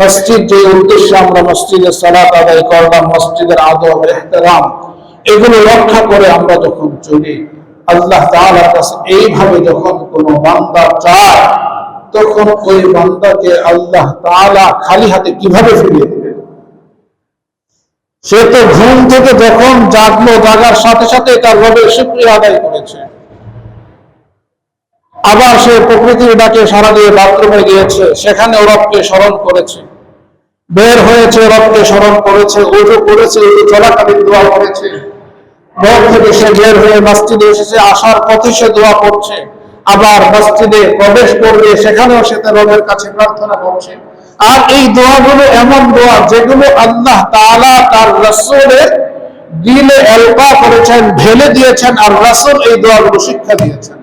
মসজিদ যে উদ্দেশ্যে আমরা মসজিদে সালাত আদায় করলাম, মসজিদের আদব ইহতিরাম, এগুলো রক্ষা করে আমরা যখন চলি, আল্লাহ তাআলার কাছে এইভাবে যখন কোনো বান্দা চায়, তখন ওই বান্দাকে আল্লাহ তাআলা খালি হাতে কিভাবে ফিরিয়ে দিবেন? সে তো ঘুম থেকে যখন জাগলো, জাগার সাথে সাথে তার রবের শুকরিয়া আদায় করেছে। আবার সে প্রকৃতির ডাকে সাড়া দিয়ে বাথরুমে গিয়েছে, সেখানে রবকে স্মরণ করেছে। বের হয়েছে, রবকে স্মরণ করেছে, ওযু করেছে, ওযু চলাকালীন দোয়া করেছে। ঘর থেকে সে বের হয়ে মসজিদে এসেছে, আসার পথে সে দোয়া করছে। আবার মসজিদে প্রবেশ করবে, সেখানেও সে তার রবের কাছে প্রার্থনা করছে। আর এই দোয়াগুলো এমন দোয়া যেগুলো আল্লাহ তাআলা তার রাসূলের দিলে এলকা করেছেন, ঢেলে দিয়েছেন, আর রাসূল এই দোয়াগুলো শিক্ষা দিয়েছেন।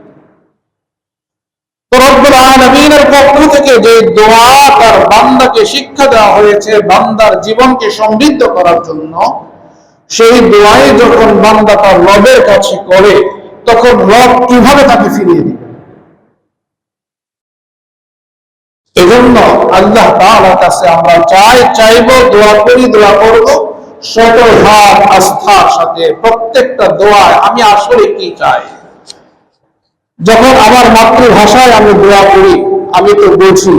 তো রব্বুল আলামিনের পক্ষ থেকে যে দোয়া তার বান্দাকে শিক্ষা দেওয়া হয়েছে বান্দার জীবনকে সমৃদ্ধ করার জন্য, সেই দোয়াই যখন বান্দা তার রবের কাছে করে, তখন রব কিভাবে তাকে ফিরিয়ে দিবে? এজন্য আল্লাহ তাআলার কাছে আমরা চাইবো, দোয়া করি, দোয়া করব সকল হাত আস্থার সাথে। প্রত্যেকটা দোয়ায় আমি আসলে কি চাই, যখন আমার মাতৃভাষায় আমি দোয়া করি, আমি তো বুঝি।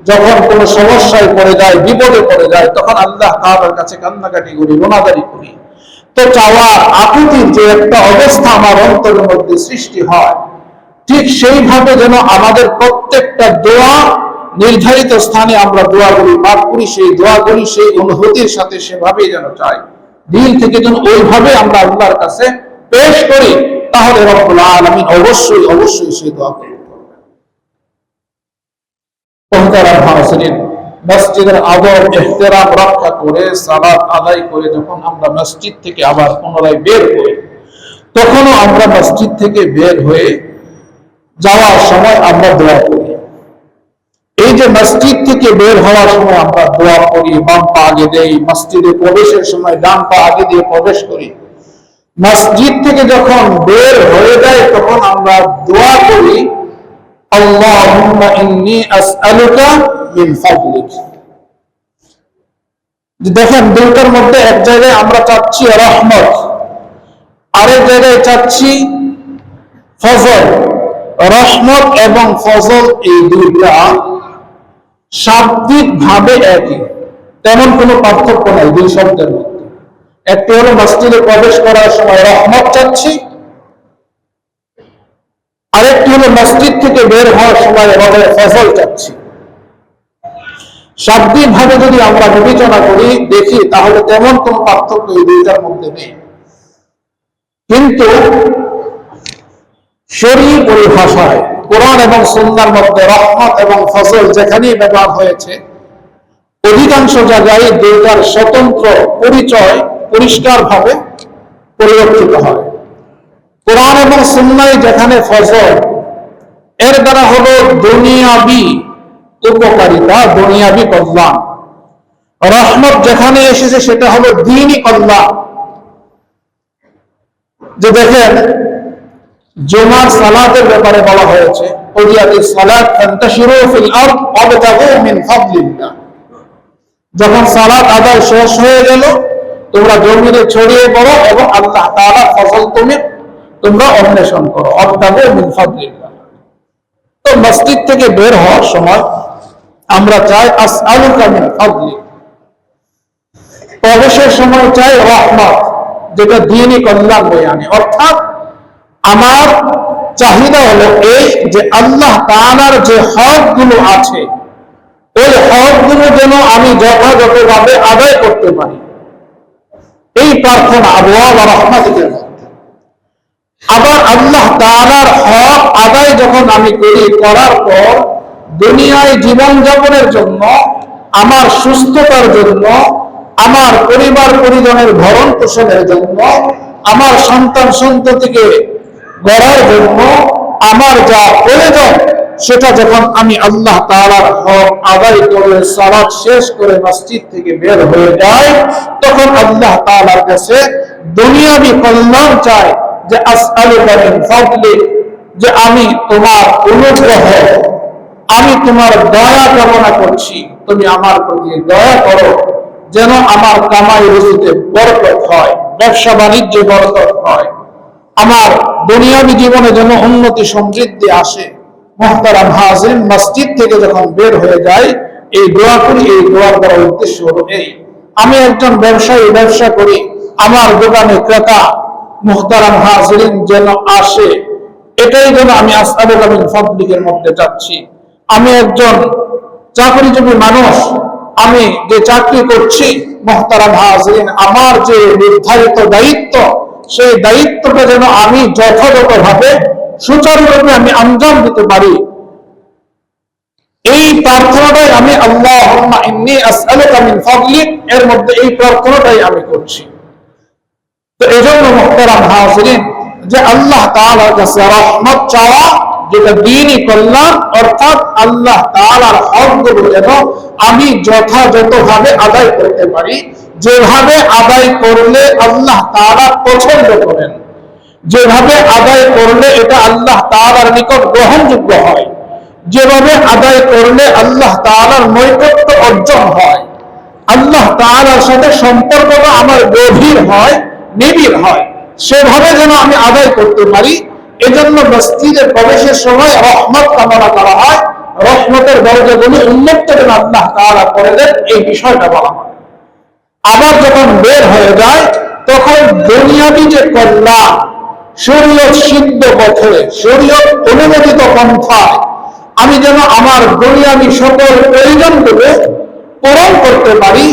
যখন কোনো সমস্যায় পড়ে যায়, বিপদে পড়ে যায়, তখন আল্লাহ তাআলার কাছে কান্নাকাটি করি, রোনাদারি করি। তো চাওয়ার আকুতির যে একটা অবস্থা আমার অন্তরের মধ্যে সৃষ্টি হয়, ঠিক সেইভাবে যেন আমাদের প্রত্যেকটা দোয়া নির্ধারিত স্থানে আমরা দোয়াগুলি পাঠ করি, সেই দোয়াগুলি সেই অনুভূতির সাথে সেভাবেই যেন চাই, দিল থেকে যেন ওইভাবে আমরা আল্লাহর কাছে পেশ করি, তাহলে রব্বুল আলামিন অবশ্যই অবশ্যই সেই দোয়া কবুল করবেন। মুহতারাম হাজিরিন, মসজিদের আদব ইহতিরাম রক্ষা করে সালাত আদায় করে যখন আমরা মসজিদ থেকে আবার পুনরায় বের হই, তখনও আমরা মসজিদ থেকে বের হয়ে যাওয়ার সময় আমরা দোয়া করি। এই যে মসজিদ থেকে বের হওয়ার সময় আমরা দোয়া করি, বাম পা আগে দেই, মসজিদে প্রবেশের সময় ডান পা আগে দিয়ে প্রবেশ করি, মসজিদ থেকে যখন বের হয়ে যায় তখন আমরা দোয়া করি, আল্লাহুম্মা ইন্নী আসআলুকা মিন ফাদলিক। দেখেন দুইটার মধ্যে এক জায়গায় আমরা চাচ্ছি রহমত, আরেক জায়গায় চাচ্ছি ফজল। রহমত এবং ফজল এই দুইটা শাব্দিক ভাবে একই, তেমন কোনো পার্থক্য নাই দুই শব্দের মধ্যে। একটি হলো মসজিদে প্রবেশ করার সময় রহমত চাচ্ছি, আরেকটি হলো মসজিদ থেকে বের হওয়ার সময় ফজল চাচ্ছি। শাব্দিক ভাবে যদি আমরা বিবেচনা করি দেখি তাহলে তেমন কোনো পার্থক্য এই দুইটার মধ্যে নেই, কিন্তু শরীয়ী পরিভাষায় কোরআন এবং সুন্নাহর মধ্যে রহমত এবং ফজল যেখানেই ব্যবহার হয়েছে অধিকাংশ জায়গায় দুইটার স্বতন্ত্র পরিচয় পরিষ্কারভাবে পরিলক্ষিত হয়। কোরআন এবং সুন্নাহয় যেখানে ফজল এর দ্বারা হলো দুনিয়াবি উপকারিতা, দুনিয়াবি কল্যাণ। রহমত যেখানে এসেছে সেটা হলো দ্বীনি কল্যাণ। যে দেখেন জুমার সালাতের ব্যাপারে বলা হয়েছে যখন সালাত আদায় শেষ হয়ে গেল তোমরা জমিনে ছড়িয়ে পড়ো এবং আল্লাহ তাআলার ফজল তোমরা অন্বেষণ করো, অবতাগু মিন ফাদলিল্লাহ। তো মসজিদ থেকে বের হওয়ার সময় আমরা চাই আসআলুকা মিন ফাদলি, প্রবেশের সময় চাই রহমত, যেটা দ্বীনি কল্যাণ বয়ে আনে। অর্থাৎ আমার চাহিদা হলো এই যে আল্লাহ তাআলার যে হকগুলো আছে ওই হকগুলো যেন আমি যথাযথভাবে আদায় করতে পারি, এই প্রার্থনা আবওয়াব রহমাতির মধ্যে। আবার আল্লাহ তাআলার হক আদায় যখন আমি করার পর দুনিয়ায় জীবন যাপনের জন্য, আমার সুস্থতার জন্য, আমার পরিবার পরিজনের ভরণ পোষণের জন্য, আমার সন্তান সন্ততিকে গড়ার জন্য আমার যা প্রয়োজন সেটা যখন আমি আল্লাহ তাআলার হক আদায় করে সালাত শেষ করে মসজিদ থেকে বের হয়ে যাই তখন আল্লাহ তাআলার কাছে দুনিয়াবি কল্যাণ চাই যে আসআলুকা মিন ফাদলিক, যে আমি তোমার অনুগ্রহ, আমি তোমার দয়া কামনা করছি, তুমি আমার প্রতি দয়া করো, যেন আমার কামাই রুজিতে বরকত হয়, ব্যবসা বাণিজ্যে বরকত হয়, আমার দুনিয়াবি জীবনে যেন উন্নতি সমৃদ্ধি আসে। মুহতারাম হাজিরিন, মসজিদ থেকে যখন বের হয়ে যায় এই দোয়া করি। এই দোয়ার করার উদ্দেশ্য হলো এই, আমি একজন ব্যবসায়ী, ব্যবসা করি, আমার দোকানে ক্রেতা মুহতারাম হাজিরিন যেন আসে, এটাই যেন আমি আসআলুকা মিন ফাদলিকের মধ্যে চাচ্ছি। আমি একজন চাকরিজীবী মানুষ, আমি যে চাকরি করছি মুহতারাম হাজিরিন, আমার যে নির্ধারিত দায়িত্ব সেই দায়িত্বটা যেন আমি যথাযথভাবে সুচারুরূপে আমি আঞ্জাম দিতে পারি, এই প্রার্থনাটাই আমি আল্লাহুম্মা ইন্নী আসআলুকা মিন ফাদলিক এর মধ্যে এই প্রার্থনাটাই আমি করছি। তো এজন্য মুহতারাম হাজিরিন যে আল্লাহ তাআলার কাছে রহমত চাওয়া, যেটা দ্বীনি কল্যাণ, অর্থাৎ আল্লাহ তাআলার হকগুলো যেন আমি যথাযথভাবে আদায় করতে পারি, যেভাবে আদায় করলে আল্লাহ তাআলা পছন্দ করেন, যেভাবে আদায় করলে এটা আল্লাহ তাআলার নিকট গ্রহণযোগ্য হয়, যেভাবে আদায় করলে আল্লাহ তাআলার নৈকট্য অর্জন হয়, আল্লাহ তাআলার সাথে সম্পর্কটা আমার গভীর হয়, নিবিড় হয়, সেভাবে যেন আমি আদায় করতে পারি। এজন্য মসজিদে প্রবেশের সময় রহমত কামনা করা হয়, রহমতের দরজাগুলি উন্মুক্ত যেন আল্লাহ তাআলা করে দেন, এই বিষয়টা বলা হয়। আবার যখন বের হয়ে যায় তখন দুনিয়াবি যে কল্যাণ শরীয়ত সিদ্ধ পথে, শরীয়ত অনুমোদিত পন্থায় আমি যেন আমার দুনিয়াবি সকল প্রয়োজনগুলো পূরণ করতে পারি,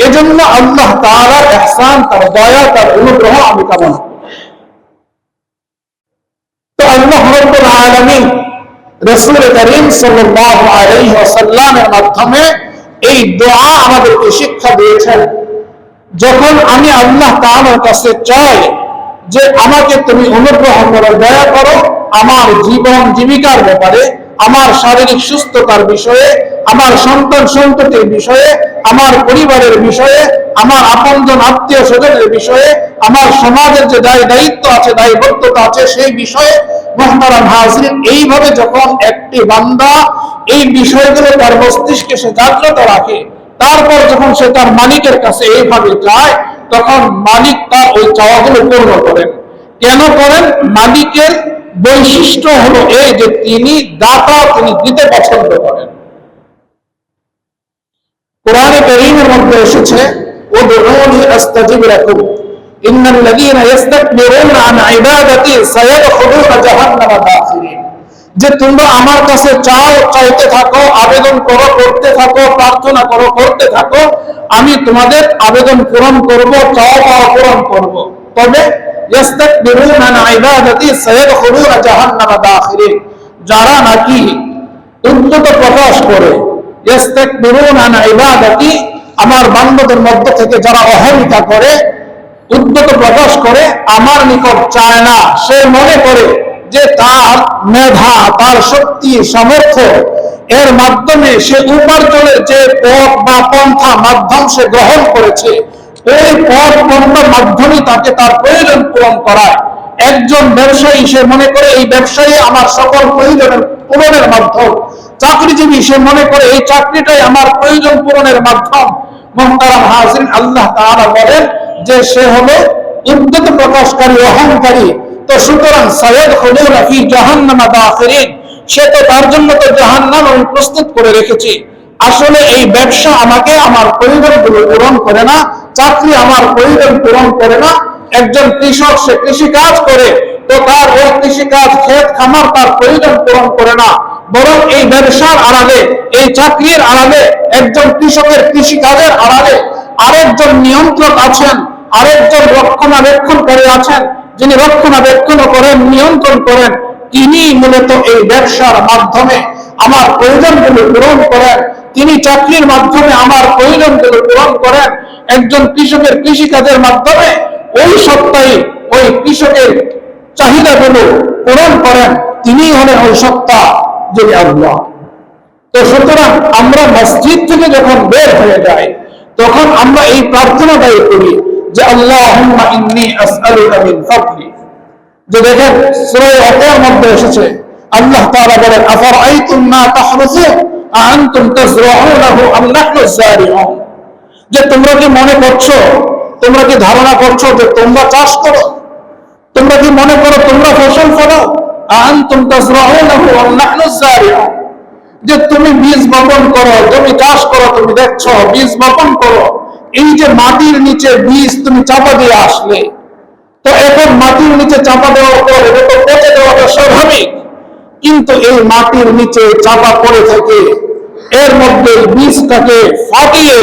এজন্য আল্লাহ তাআলার ইহসান, তার দয়া, তার অনুগ্রহ আমি কামনা করি। তো আল্লাহ রাব্বুল আলামিন রাসূল করিম সাল্লাল্লাহু আলাইহি ওয়াসাল্লামের মাধ্যমে এই দোয়া আমাদেরকে শিক্ষা দিয়েছেন। যখন আমি আল্লাহ তাআলার কাছে চাই যে আমাকে তুমি অনুগ্রহ করো, দয়া করো, আমার জীবন জীবিকার ব্যাপারে, আমার শারীরিক সুস্থতার বিষয়ে, আমার সন্তান সন্ততির বিষয়ে, আমার পরিবারের বিষয়ে, আমার আপনজন আত্মীয় স্বজনের বিষয়ে, আমার সমাজের যে দায়িত্ব আছে, দায়বদ্ধতা আছে সেই বিষয়ে মুহতারাম হাজিরিন, এইভাবে যখন একটি বান্দা এই বিষয়গুলো তার মস্তিষ্কে সে জাগ্রত রাখে, তারপর যখন সে তার মালিকের কাছে এইভাবে চায় তখন মালিক তার ওই চাওয়াগুলো পূর্ণ করেন। কেন করেন? মালিকের বৈশিষ্ট্য হলো এই যে তিনি দাতা, তিনি দিতে পছন্দ করেন। কোরআনে কারীমের মধ্যে এসেছে, উদউনি আস্তাজিব লাকুম ইন্নাল্লাযীনা ইস্তাকবিরুনা আন ইবাদাতি সায়াদখুলুনা জাহান্নামা দাখিরিন। যে তোমরা আমার কাছে চাও, চাইতে থাকো, আবেদন করো, করতে থাকো, প্রার্থনা করো, করতে থাকো, আমি তোমাদের আবেদন পূরণ করব, চাওয়া পাওয়া পূরণ করব। তবে ইস্তাকবিরুনা আন ইবাদাতি সায়াদখুলুনা জাহান্নামা দাখিরিন, যারা নাকি উদ্যত প্রকাশ করে, ইস্তাকবিরুনা আন ইবাদাতি, আমার বান্দাদের মধ্য থেকে যারা অহমিকা করে, উদ্যত প্রকাশ করে, আমার নিকট চায় না, সে মনে করে যে তার মেধা, তার শক্তি, সামর্থ্য এর মাধ্যমে সে উপার্জনের যে পথ বা পন্থা মাধ্যম সে গ্রহণ করেছে, ওই পথ পন্থার মাধ্যমে তাকে তার প্রয়োজন পূরণ করায়। একজন ব্যবসায়ী সে মনে করে এই ব্যবসায়ী আমার সকল প্রয়োজনের পূরণের মাধ্যম। চাকরিজীবী সে মনে করে এই চাকরিটাই আমার প্রয়োজন পূরণের মাধ্যম। মুহতারাম হাজিরিন, আল্লাহ তাআলা বলেন যে সে হলো উদ্যত প্রকাশকারী, অহংকারী। তো সুতরাং সায়াদখুলুনা ফি জাহান্নামা দাখিরিন, সে তো তার জন্য তো জাহান্নাম আমি প্রস্তুত করে রেখেছি। আসলে এই ব্যবসা আমাকে আমার প্রয়োজনগুলো পূরণ করে না, চাকরি আমার প্রয়োজন পূরণ করে না। একজন কৃষক সে কৃষি কাজ করে, তো তার ওই কৃষি কাজ, ক্ষেত খামার তার প্রয়োজন পূরণ করে না, বরং এই ব্যবসার আড়ালে, এই চাকরির আড়ালে, একজন কৃষকের কৃষি কাজের আড়ালে আরেকজন নিয়ন্ত্রক আছেন, আরেকজন রক্ষণাবেক্ষণকারী আছেন, যিনি রক্ষণাবেক্ষণ করেন, নিয়ন্ত্রণ করেন। তিনি মূলত এই ব্যবসার মাধ্যমে আমার প্রয়োজনগুলো পূরণ করেন, তিনি চাকরির মাধ্যমে আমার প্রয়োজনগুলো পূরণ করেন, একজন কৃষকের কৃষিকাজের মাধ্যমে ওই সত্তাই ওই কৃষকের চাহিদাগুলো পূরণ করেন। তিনি হলেন ওই সত্তা, যিনি আল্লাহ। তো সুতরাং আমরা মসজিদ থেকে যখন বের হয়ে যাই, তখন আমরা এই প্রার্থনাটাই করি যে আল্লাহুম্মা ইন্নী আসআলুকা মিন ফাদলি। যে দেখেন সূরা আল-বাকারার মধ্যে এসেছে, আল্লাহ তাআলা বলেন আফারাআইতুম মা তাহরুসুন আআনতুম তাজরাউনাহু আম নাহনু যারিউন। যে তোমরা কি মনে করছো, তোমরা কি ধারণা করছো যে তোমরা চাষ করো, তোমরা কি মনে করো তোমরা ফসল ফলাও? আআনতুম তাজরাউনাহু আম নাহনু যারিউন, যে তুমি বীজ বপন করো, জমি চাষ করো, তুমি দেখছো বীজ বপন করো, এই যে মাটির নিচে বীজ তুমি চাপা দিয়ে আসলে, তো এখন মাটির নিচে চাপা দেওয়ার পর এটা তো পচে দেওয়াটা স্বাভাবিক, কিন্তু এই মাটির নিচে চাপা পড়ে থেকে এর মধ্যে বীজটাকে ফাটিয়ে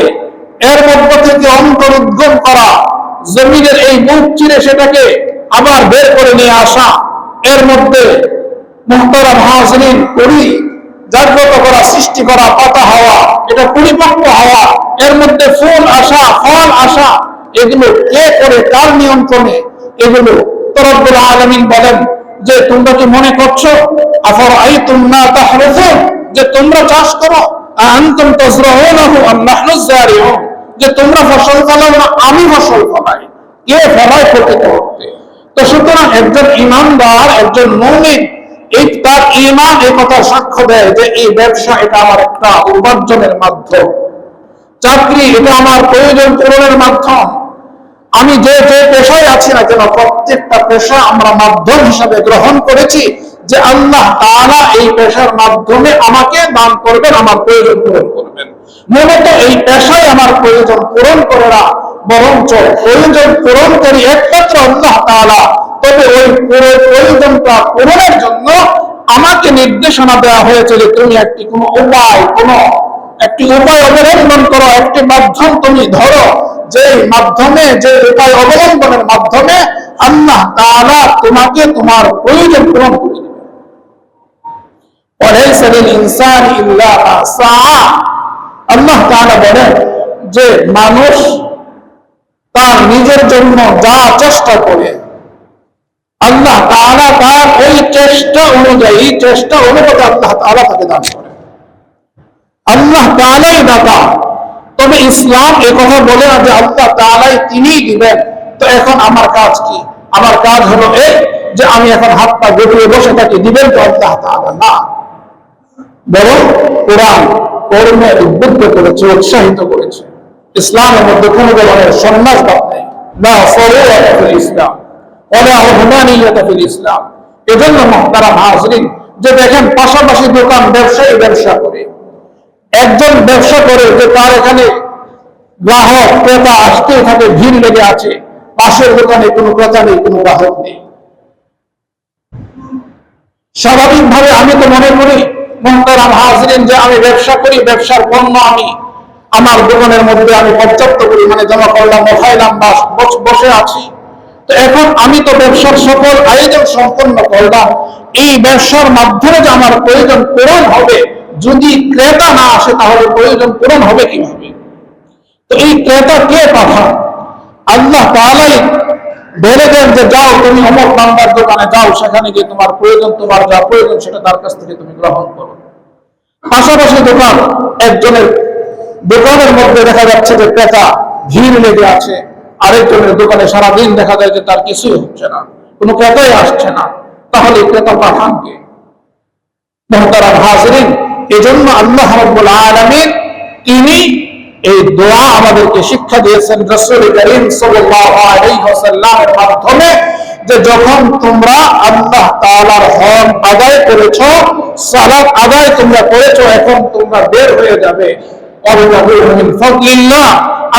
এর মধ্যে থেকে অন্তর উদ্গম করা, জমিনের এই মুখ চিরে সেটাকে আবার বের করে নিয়ে আসা, এর মধ্যে মুহতারাম হাজিরিন করি জাগ্রত করা, সৃষ্টি করা, পাতা হওয়া, এটা পরিপক্ক হওয়া, এর মধ্যে ফুল আসা, ফল আসা, এগুলো কে করে, কার নিয়ন্ত্রণে? এগুলো তো রব্বুল আলামিন বলেন যে তোমরা কি মনে করছো আফারাআইতুম মা তাহরুসুন, যে তোমরা চাষ করো, আআনতুম তাজরাউনাহু আম নাহনু যারিউন, যে তোমরা ফসল ফলাও না আমি ফসল ফলাই, কে ফলায় প্রকৃত অর্থে? তো সুতরাং একজন ইমানদার, একজন মুমিন, এই তার ঈমান এই কথা সাক্ষ্য দেয় যে এই ব্যবসা এটা আমার একটা উপার্জনের মাধ্যম, চাকরি এটা আমার প্রয়োজন পূরণের মাধ্যম। আমি যে যে পেশায় আছি না কেন, প্রত্যেকটা পেশা আমরা মাধ্যম হিসাবে গ্রহণ করেছি যে আল্লাহ তাআলা এই পেশার মাধ্যমে আমাকে দান করবেন, আমার প্রয়োজন পূরণ করবেন। মূলত এই পেশায় আমার প্রয়োজন পূরণ করে না, বরঞ্চ প্রয়োজন পূরণকারী একমাত্র আল্লাহ তাআলা। তবে ওই প্রয়োজনটা পূরণের জন্য আমাকে নির্দেশনা দেওয়া হয়েছে যে তুমি একটি কোনো উপায় অবলম্বন করো, একটি মাধ্যম তুমি ধরো, যে মাধ্যমে, যে উপায় অবলম্বনের মাধ্যমে আল্লাহ তাআলা তোমাকে তোমার প্রয়োজন পূরণ করে দিবেন। ওয়ালাইসা লিল ইনসানি ইল্লা মা সাআ। আল্লাহ তাআলা বলেন যে মানুষ তার নিজের জন্য যা চেষ্টা করে, আল্লাহ তাআলা তার ওই চেষ্টা অনুযায়ী, চেষ্টা অনুপাতে আল্লাহ তাআলা তাকে দান করে। আল্লাহ তাআলাই দাতা। তবে ইসলাম এ কথা বলে না যে আল্লাহ তাআলাই তিনিই দিবেন। তো এখন আমার কাজ কি? আমার কাজ হলো এই যে আমি এখন হাত পা গুটিয়ে বসে থাকি, দিবেন তো আল্লাহ তাআলা না, বরং কোরআন কর্মে উদ্বুদ্ধ করেছে, উৎসাহিত করেছে। ইসলামের মধ্যে কোনো ধরনের সন্ন্যাসবাদ নেই, না ফরওয়ার্ড ইসলাম, ওয়ালা উহমানিয়াতা ফিল ইসলাম। এজন্য মুহতারাম হাজিরিন, যে দেখেন পাশাপাশি দোকান ব্যবসায়ী ব্যবসা করে, একজন ব্যবসা করে যে তার এখানে গ্রাহক ক্রেতা আসতেই থাকে, ভিড় লেগে আছে, পাশের দোকানে কোনো ক্রেতা নেই, কোনো গ্রাহক নেই। স্বাভাবিকভাবে আমি তো মনে করি মুহতারাম হাজিরিন যে আমি ব্যবসা করি, ব্যবসার পণ্য আমি আমার দোকানের মধ্যে আমি পর্যাপ্ত পরিমাণে জমা করলাম, খাইলাম, বসে আছি। তো এখন আমি তো ব্যবসার সকল আয়োজন সম্পন্ন করলাম, এই ব্যবসার মাধ্যমে যে আমার প্রয়োজন পূরণ হবে, যদি ক্রেতা না আসে তাহলে প্রয়োজন পূরণ হবে কিভাবে? তো এই ক্রেতা কে পাঠান? আল্লাহ তাআলাই বলে দেন যে যাও তুমি অমুক বান্দার দোকানে যাও, সেখানে গিয়ে তোমার প্রয়োজন, তোমার যা প্রয়োজন সেটা তার কাছ থেকে তুমি গ্রহণ করো। পাশাপাশি দোকান, একজনের দোকানের মধ্যে দেখা যাচ্ছে যে ক্রেতা ভিড় লেগে আছে, আরেকজনের দোকানে সারাদিন দেখা যায় যে তার কিছুই হচ্ছে না, কোনো ক্রেতাই আসছে না, তাহলে ক্রেতা পাঠান কে? মুহতারাম হাজিরিন, এজন্য আল্লাহ রাব্বুল আলামিন তিনি এই দোয়া আমাদেরকে শিক্ষা দিয়েছেন রাসূল করিম সাল্লাল্লাহু আলাইহি ওয়াসাল্লামের মাধ্যমে, যে যখন তোমরা আল্লাহ তাআলার হক আদায় করেছো, সালাত আদায় তোমরা করেছো, এখন তোমরা বের হয়ে যাবে,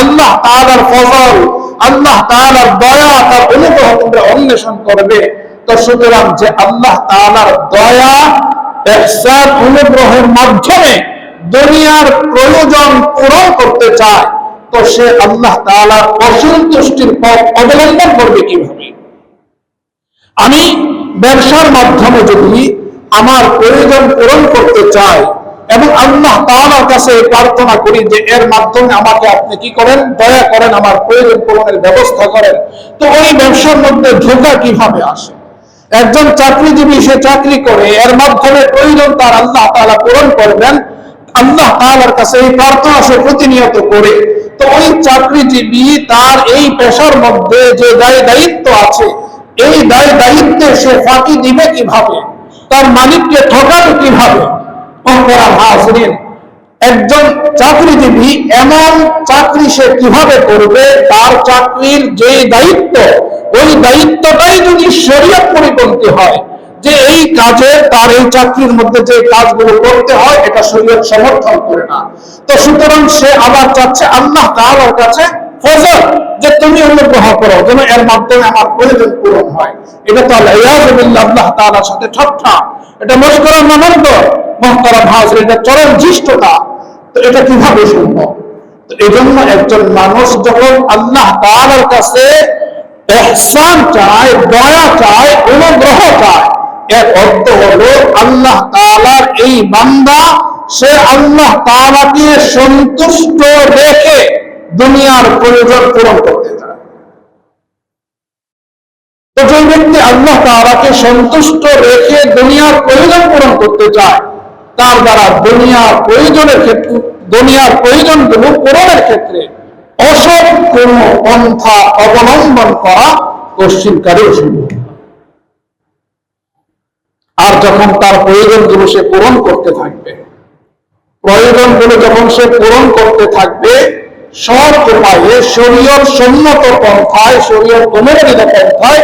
আল্লাহ তাআলার ফজল, আল্লাহ তাআলার দয়া, তার অনুগ্রহ তোমরা অন্বেষণ করবে। তো সুতরাং যে আল্লাহ তাআলার দয়া, ইহসান, অনুগ্রহের মাধ্যমে দুনিয়ার প্রয়োজন পূরণ করতে চায়, তো সে আল্লাহ তাআলার অসন্তুষ্টির পথ অবলম্বন করবে কিভাবে? আমি ব্যবসার মাধ্যমে যদি আমার প্রয়োজন পূরণ করতে চাই এবং আল্লাহ তাআলার কাছে প্রার্থনা করি যে এর মাধ্যমে আমাকে আপনি কি করেন, দয়া করেন, আমার প্রয়োজন পূরণের ব্যবস্থা করেন, তো ওই ব্যবসার মধ্যে ধোঁকা কিভাবে আসে? একজন চাকরিজীবী, সে চাকরি করে, এর মাধ্যমে প্রয়োজন তার আল্লাহ তাআলা পূরণ করবেন, আল্লাহ তাআলার কাছে এই প্রার্থনা সে প্রতিনিয়ত করে, তো ওই চাকরিজীবী তার এই পেশার মধ্যে যে দায়িত্ব আছে, এই দায়িত্বে সে ফাঁকি দিবে কিভাবে? তার মালিককে ঠকাবে কিভাবে? হাজিরিন, একজন চাকরিজীবী এমন চাকরি সে কিভাবে করবে, তার চাকরির যে দায়িত্ব, ওই দায়িত্বটাই যদি শরীয়ত পরিপন্থী হয়, যে এই কাজে তার এই চাকরির মধ্যে যে কাজগুলো করতে হয় এটা শরীয়ত সমর্থন করে না, তো সুতরাং সে আবার চাচ্ছে আল্লাহ তাআলার কাছে ফজল, যে তুমি অনুগ্রহ করো যেন এর মাধ্যমে আমার প্রয়োজন পূরণ হয়। এটা তো আল্লাহ তাআলার সাথে ঠাট্টা, এটা মশকরা মানন্দ। মুহতারাম হাজির, এটা চরম জিষ্টতা। তো এটা কিভাবে সম্ভব? তো এই জন্য একজন মানুষ যখন আল্লাহ তাআলার কাছে ইহসান চায়, দয়া চায়, অনুগ্রহ চায়, এর অর্থ হলো আল্লাহ তাআলার এই বান্দা, সে আল্লাহ তাআলাকে সন্তুষ্ট রেখে দুনিয়ার প্রয়োজন পূরণ করতে চায়। তো যে ব্যক্তি আল্লাহ তাআলাকে সন্তুষ্ট রেখে দুনিয়ার প্রয়োজন পূরণ করতে চায়, তার দ্বারা দুনিয়ার প্রয়োজনের ক্ষেত্রে, দুনিয়ার প্রয়োজনগুলো পূরণের ক্ষেত্রে অসৎ কোন পন্থা অবলম্বন করা কশ্চিনকালেও সম্ভব। আর যখন তার প্রয়োজনগুলো সে পূরণ করতে থাকবে, প্রয়োজনগুলো যখন সে পূরণ করতে থাকবে সৎ উপায়ে, শরীয়ত সম্মত পন্থায়, শরীয়ত অনুমোদিত পন্থায়,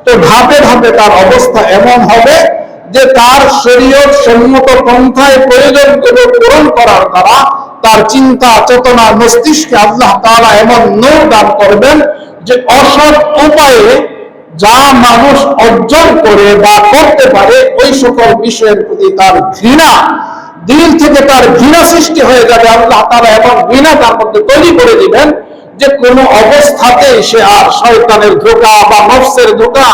তো ধাপে ধাপে তার অবস্থা এমন হবে যে তার শরীয়ত সম্মত পন্থায় প্রয়োজনগুলো পূরণ করার দ্বারা তার চিন্তা চেতনা মস্তিষ্কে আল্লাহ তাআলা এমন নূর দান করবেন যে অসৎ উপায়ে যা মানুষ অর্জন করে বা করতে পারে, ওই সকল বিষয়ের প্রতি তার ঘৃণা, দিল থেকে তার ঘৃণা সৃষ্টি হয়ে যাবে। আল্লাহ তাআলা এমন ঘৃণা তার মধ্যে তৈরি করে দিবেন যে কোনো অবস্থাতেই সে আর শয়তানের ধোঁকা বা নফসের ধোঁকা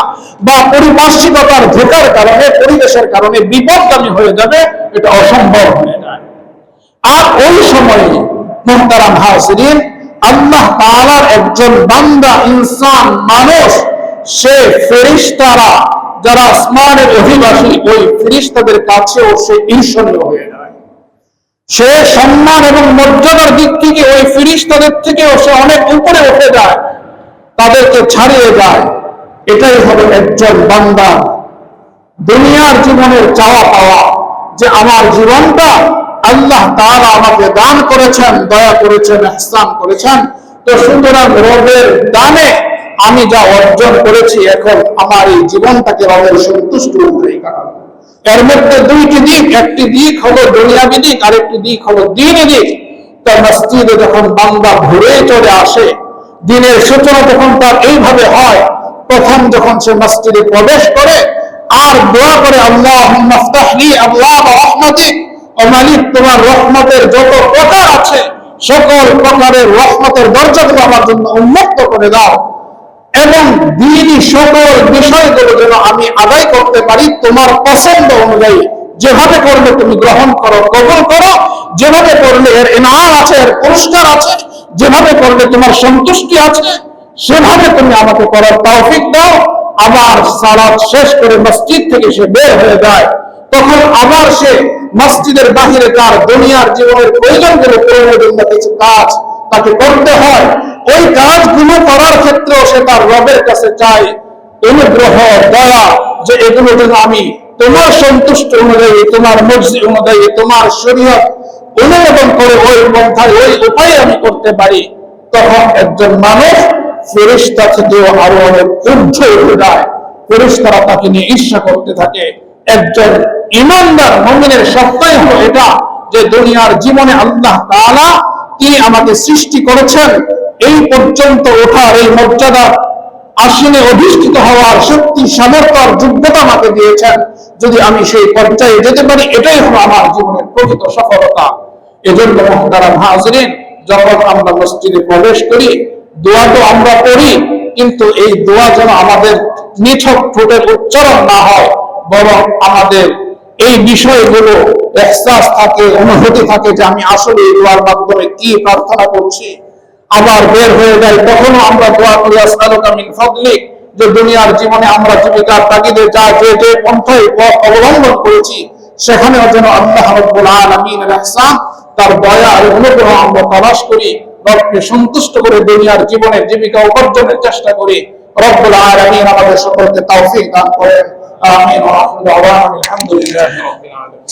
বা পরিপার্শ্বিকতার ধোঁকার কারণে, পরিবেশের কারণে বিপদগামী হয়ে যাবে, এটা অসম্ভব হয়ে যায়। আর ওই সময়ে মুহতারাম হাজিরিন, আল্লাহ তাআলার একজন বান্দা, ইনসান, মানুষ, সে ফেরেশতারা যারা আসমানের অধিবাসী, ওই ফেরেশতাদের কাছেও সে ঈর্ষণীয় হয়ে যায়। সে সম্মান এবং মর্যাদার দিক থেকে ওই ফেরেশতাদের থেকেও সে অনেক উপরে উঠে যায়, তাদেরকে ছাড়িয়ে যায়। এটাই হলো একজন বান্দা দুনিয়ার জীবনের চাওয়া পাওয়া, যে আমার জীবনটা আল্লাহ তাআলা আমাকে দান করেছেন, দয়া করেছেন, ইহসান করেছেন, তো সুতরাং রবের দানে আমি যা অর্জন করেছি এখন আমার এই জীবনটাকে রবের সন্তুষ্ট অনুযায়ী কাটাবো। এর মধ্যে দুইটি দিক, একটি দিক হলো দুনিয়াবী দিক, আরেকটি দিক হলো দ্বীনি দিক। তার মসজিদে যখন বান্দা ঘুরে চলে আসে, দিনের সূচনা যখন তার এইভাবে হয়, প্রথম যখন সে মসজিদে প্রবেশ করে আর দোয়া করে আল্লাহুম্মা ইফতাহলি আবওয়াব রাহমাতিক, ও মালিক তোমার রহমতের যত প্রকার আছে সকল প্রকারের রহমতের দরজাগুলো আমার জন্য উন্মুক্ত করে দাও, এবং দ্বীনি সকল বিষয়গুলো যেন আমি আদায় করতে পারি তোমার পছন্দ অনুযায়ী। যেভাবে করলে তুমি গ্রহণ করো, কবুল করো, যেভাবে করলে এর ইনাম আছে, এর পুরস্কার আছে, যেভাবে করলে তোমার সন্তুষ্টি আছে, সেভাবে তুমি আমাকে করার তৌফিক দাও। আবার সালাত শেষ করে মসজিদ থেকে সে বের হয়ে যায়, তখন আবার সে মসজিদের বাহিরে তার দুনিয়ার জীবনের প্রয়োজনগুলো পূরণের জন্য কিছু কাজ তাকে করতে হয়। ওই কাজগুলো করার ক্ষেত্রেও সে তার রবের কাছে চায় অনুগ্রহ, দয়া, যে এগুলো যেন আমি তোমার সন্তুষ্ট অনুযায়ী, তোমার মর্জি অনুযায়ী, তোমার শরীয়ত অনুমোদন করে ওই পন্থায়, ওই উপায়ে আমি করতে পারি। তখন একজন মানুষ ফেরেশতা থেকেও আরো অনেক ঊর্ধ্বে উঠে যায়। ফেরেশতারা তাকে নিয়ে ঈর্ষা করতে থাকে। একজন ঈমানদার মুমিনের সত্যই হলো এটা, যে দুনিয়ার জীবনে আল্লাহ তাআলা তিনি আমাকে সৃষ্টি করেছেন, এই পর্যন্ত ওঠার, এই মর্যাদা আসনে অধিষ্ঠিত হওয়ার শক্তি, সামর্থ্য আর যোগ্যতা আমাকে দিয়েছেন। যদি আমি সেই পর্যায়ে যেতে পারি, এটাই হলো আমার জীবনের প্রকৃত সফলতা। এজন্য মুহতারাম হাজিরিন, যখন আমরা মসজিদে প্রবেশ করি, দোয়া তো আমরা পড়ি, কিন্তু এই দোয়া যেন আমাদের নিছক ঠোঁটের উচ্চারণ না হয়, বরং আমাদের এই বিষয়গুলো ইহসাস থাকে, অনুভূতি থাকে যে আমি আসলে এই দোয়ার মাধ্যমে কি প্রার্থনা করছি। আবার বের হয়ে যাই, তখনও আমরা দোয়া করি আসআলুকা মিন ফাদলিক, যে দুনিয়ার জীবনে আমরা জীবিকার তাগিদে যা যে পন্থায় পথ অবলম্বন করেছি, সেখানেও যেন আল্লাহ রাব্বুল আলামিনের ইহসান, তার দয়া আর অনুগ্রহ আমরা তালাশ করি, রবকে সন্তুষ্ট করে দুনিয়ার জীবনে জীবিকা উপার্জনের চেষ্টা করি। রব্বুল আলামিন আমাদের সকলকে তৌফিক দান করেন। আমিন ওয়া আখিরু দাওয়ানা আলহামদুলিল্লাহি রাব্বিল আলামিন।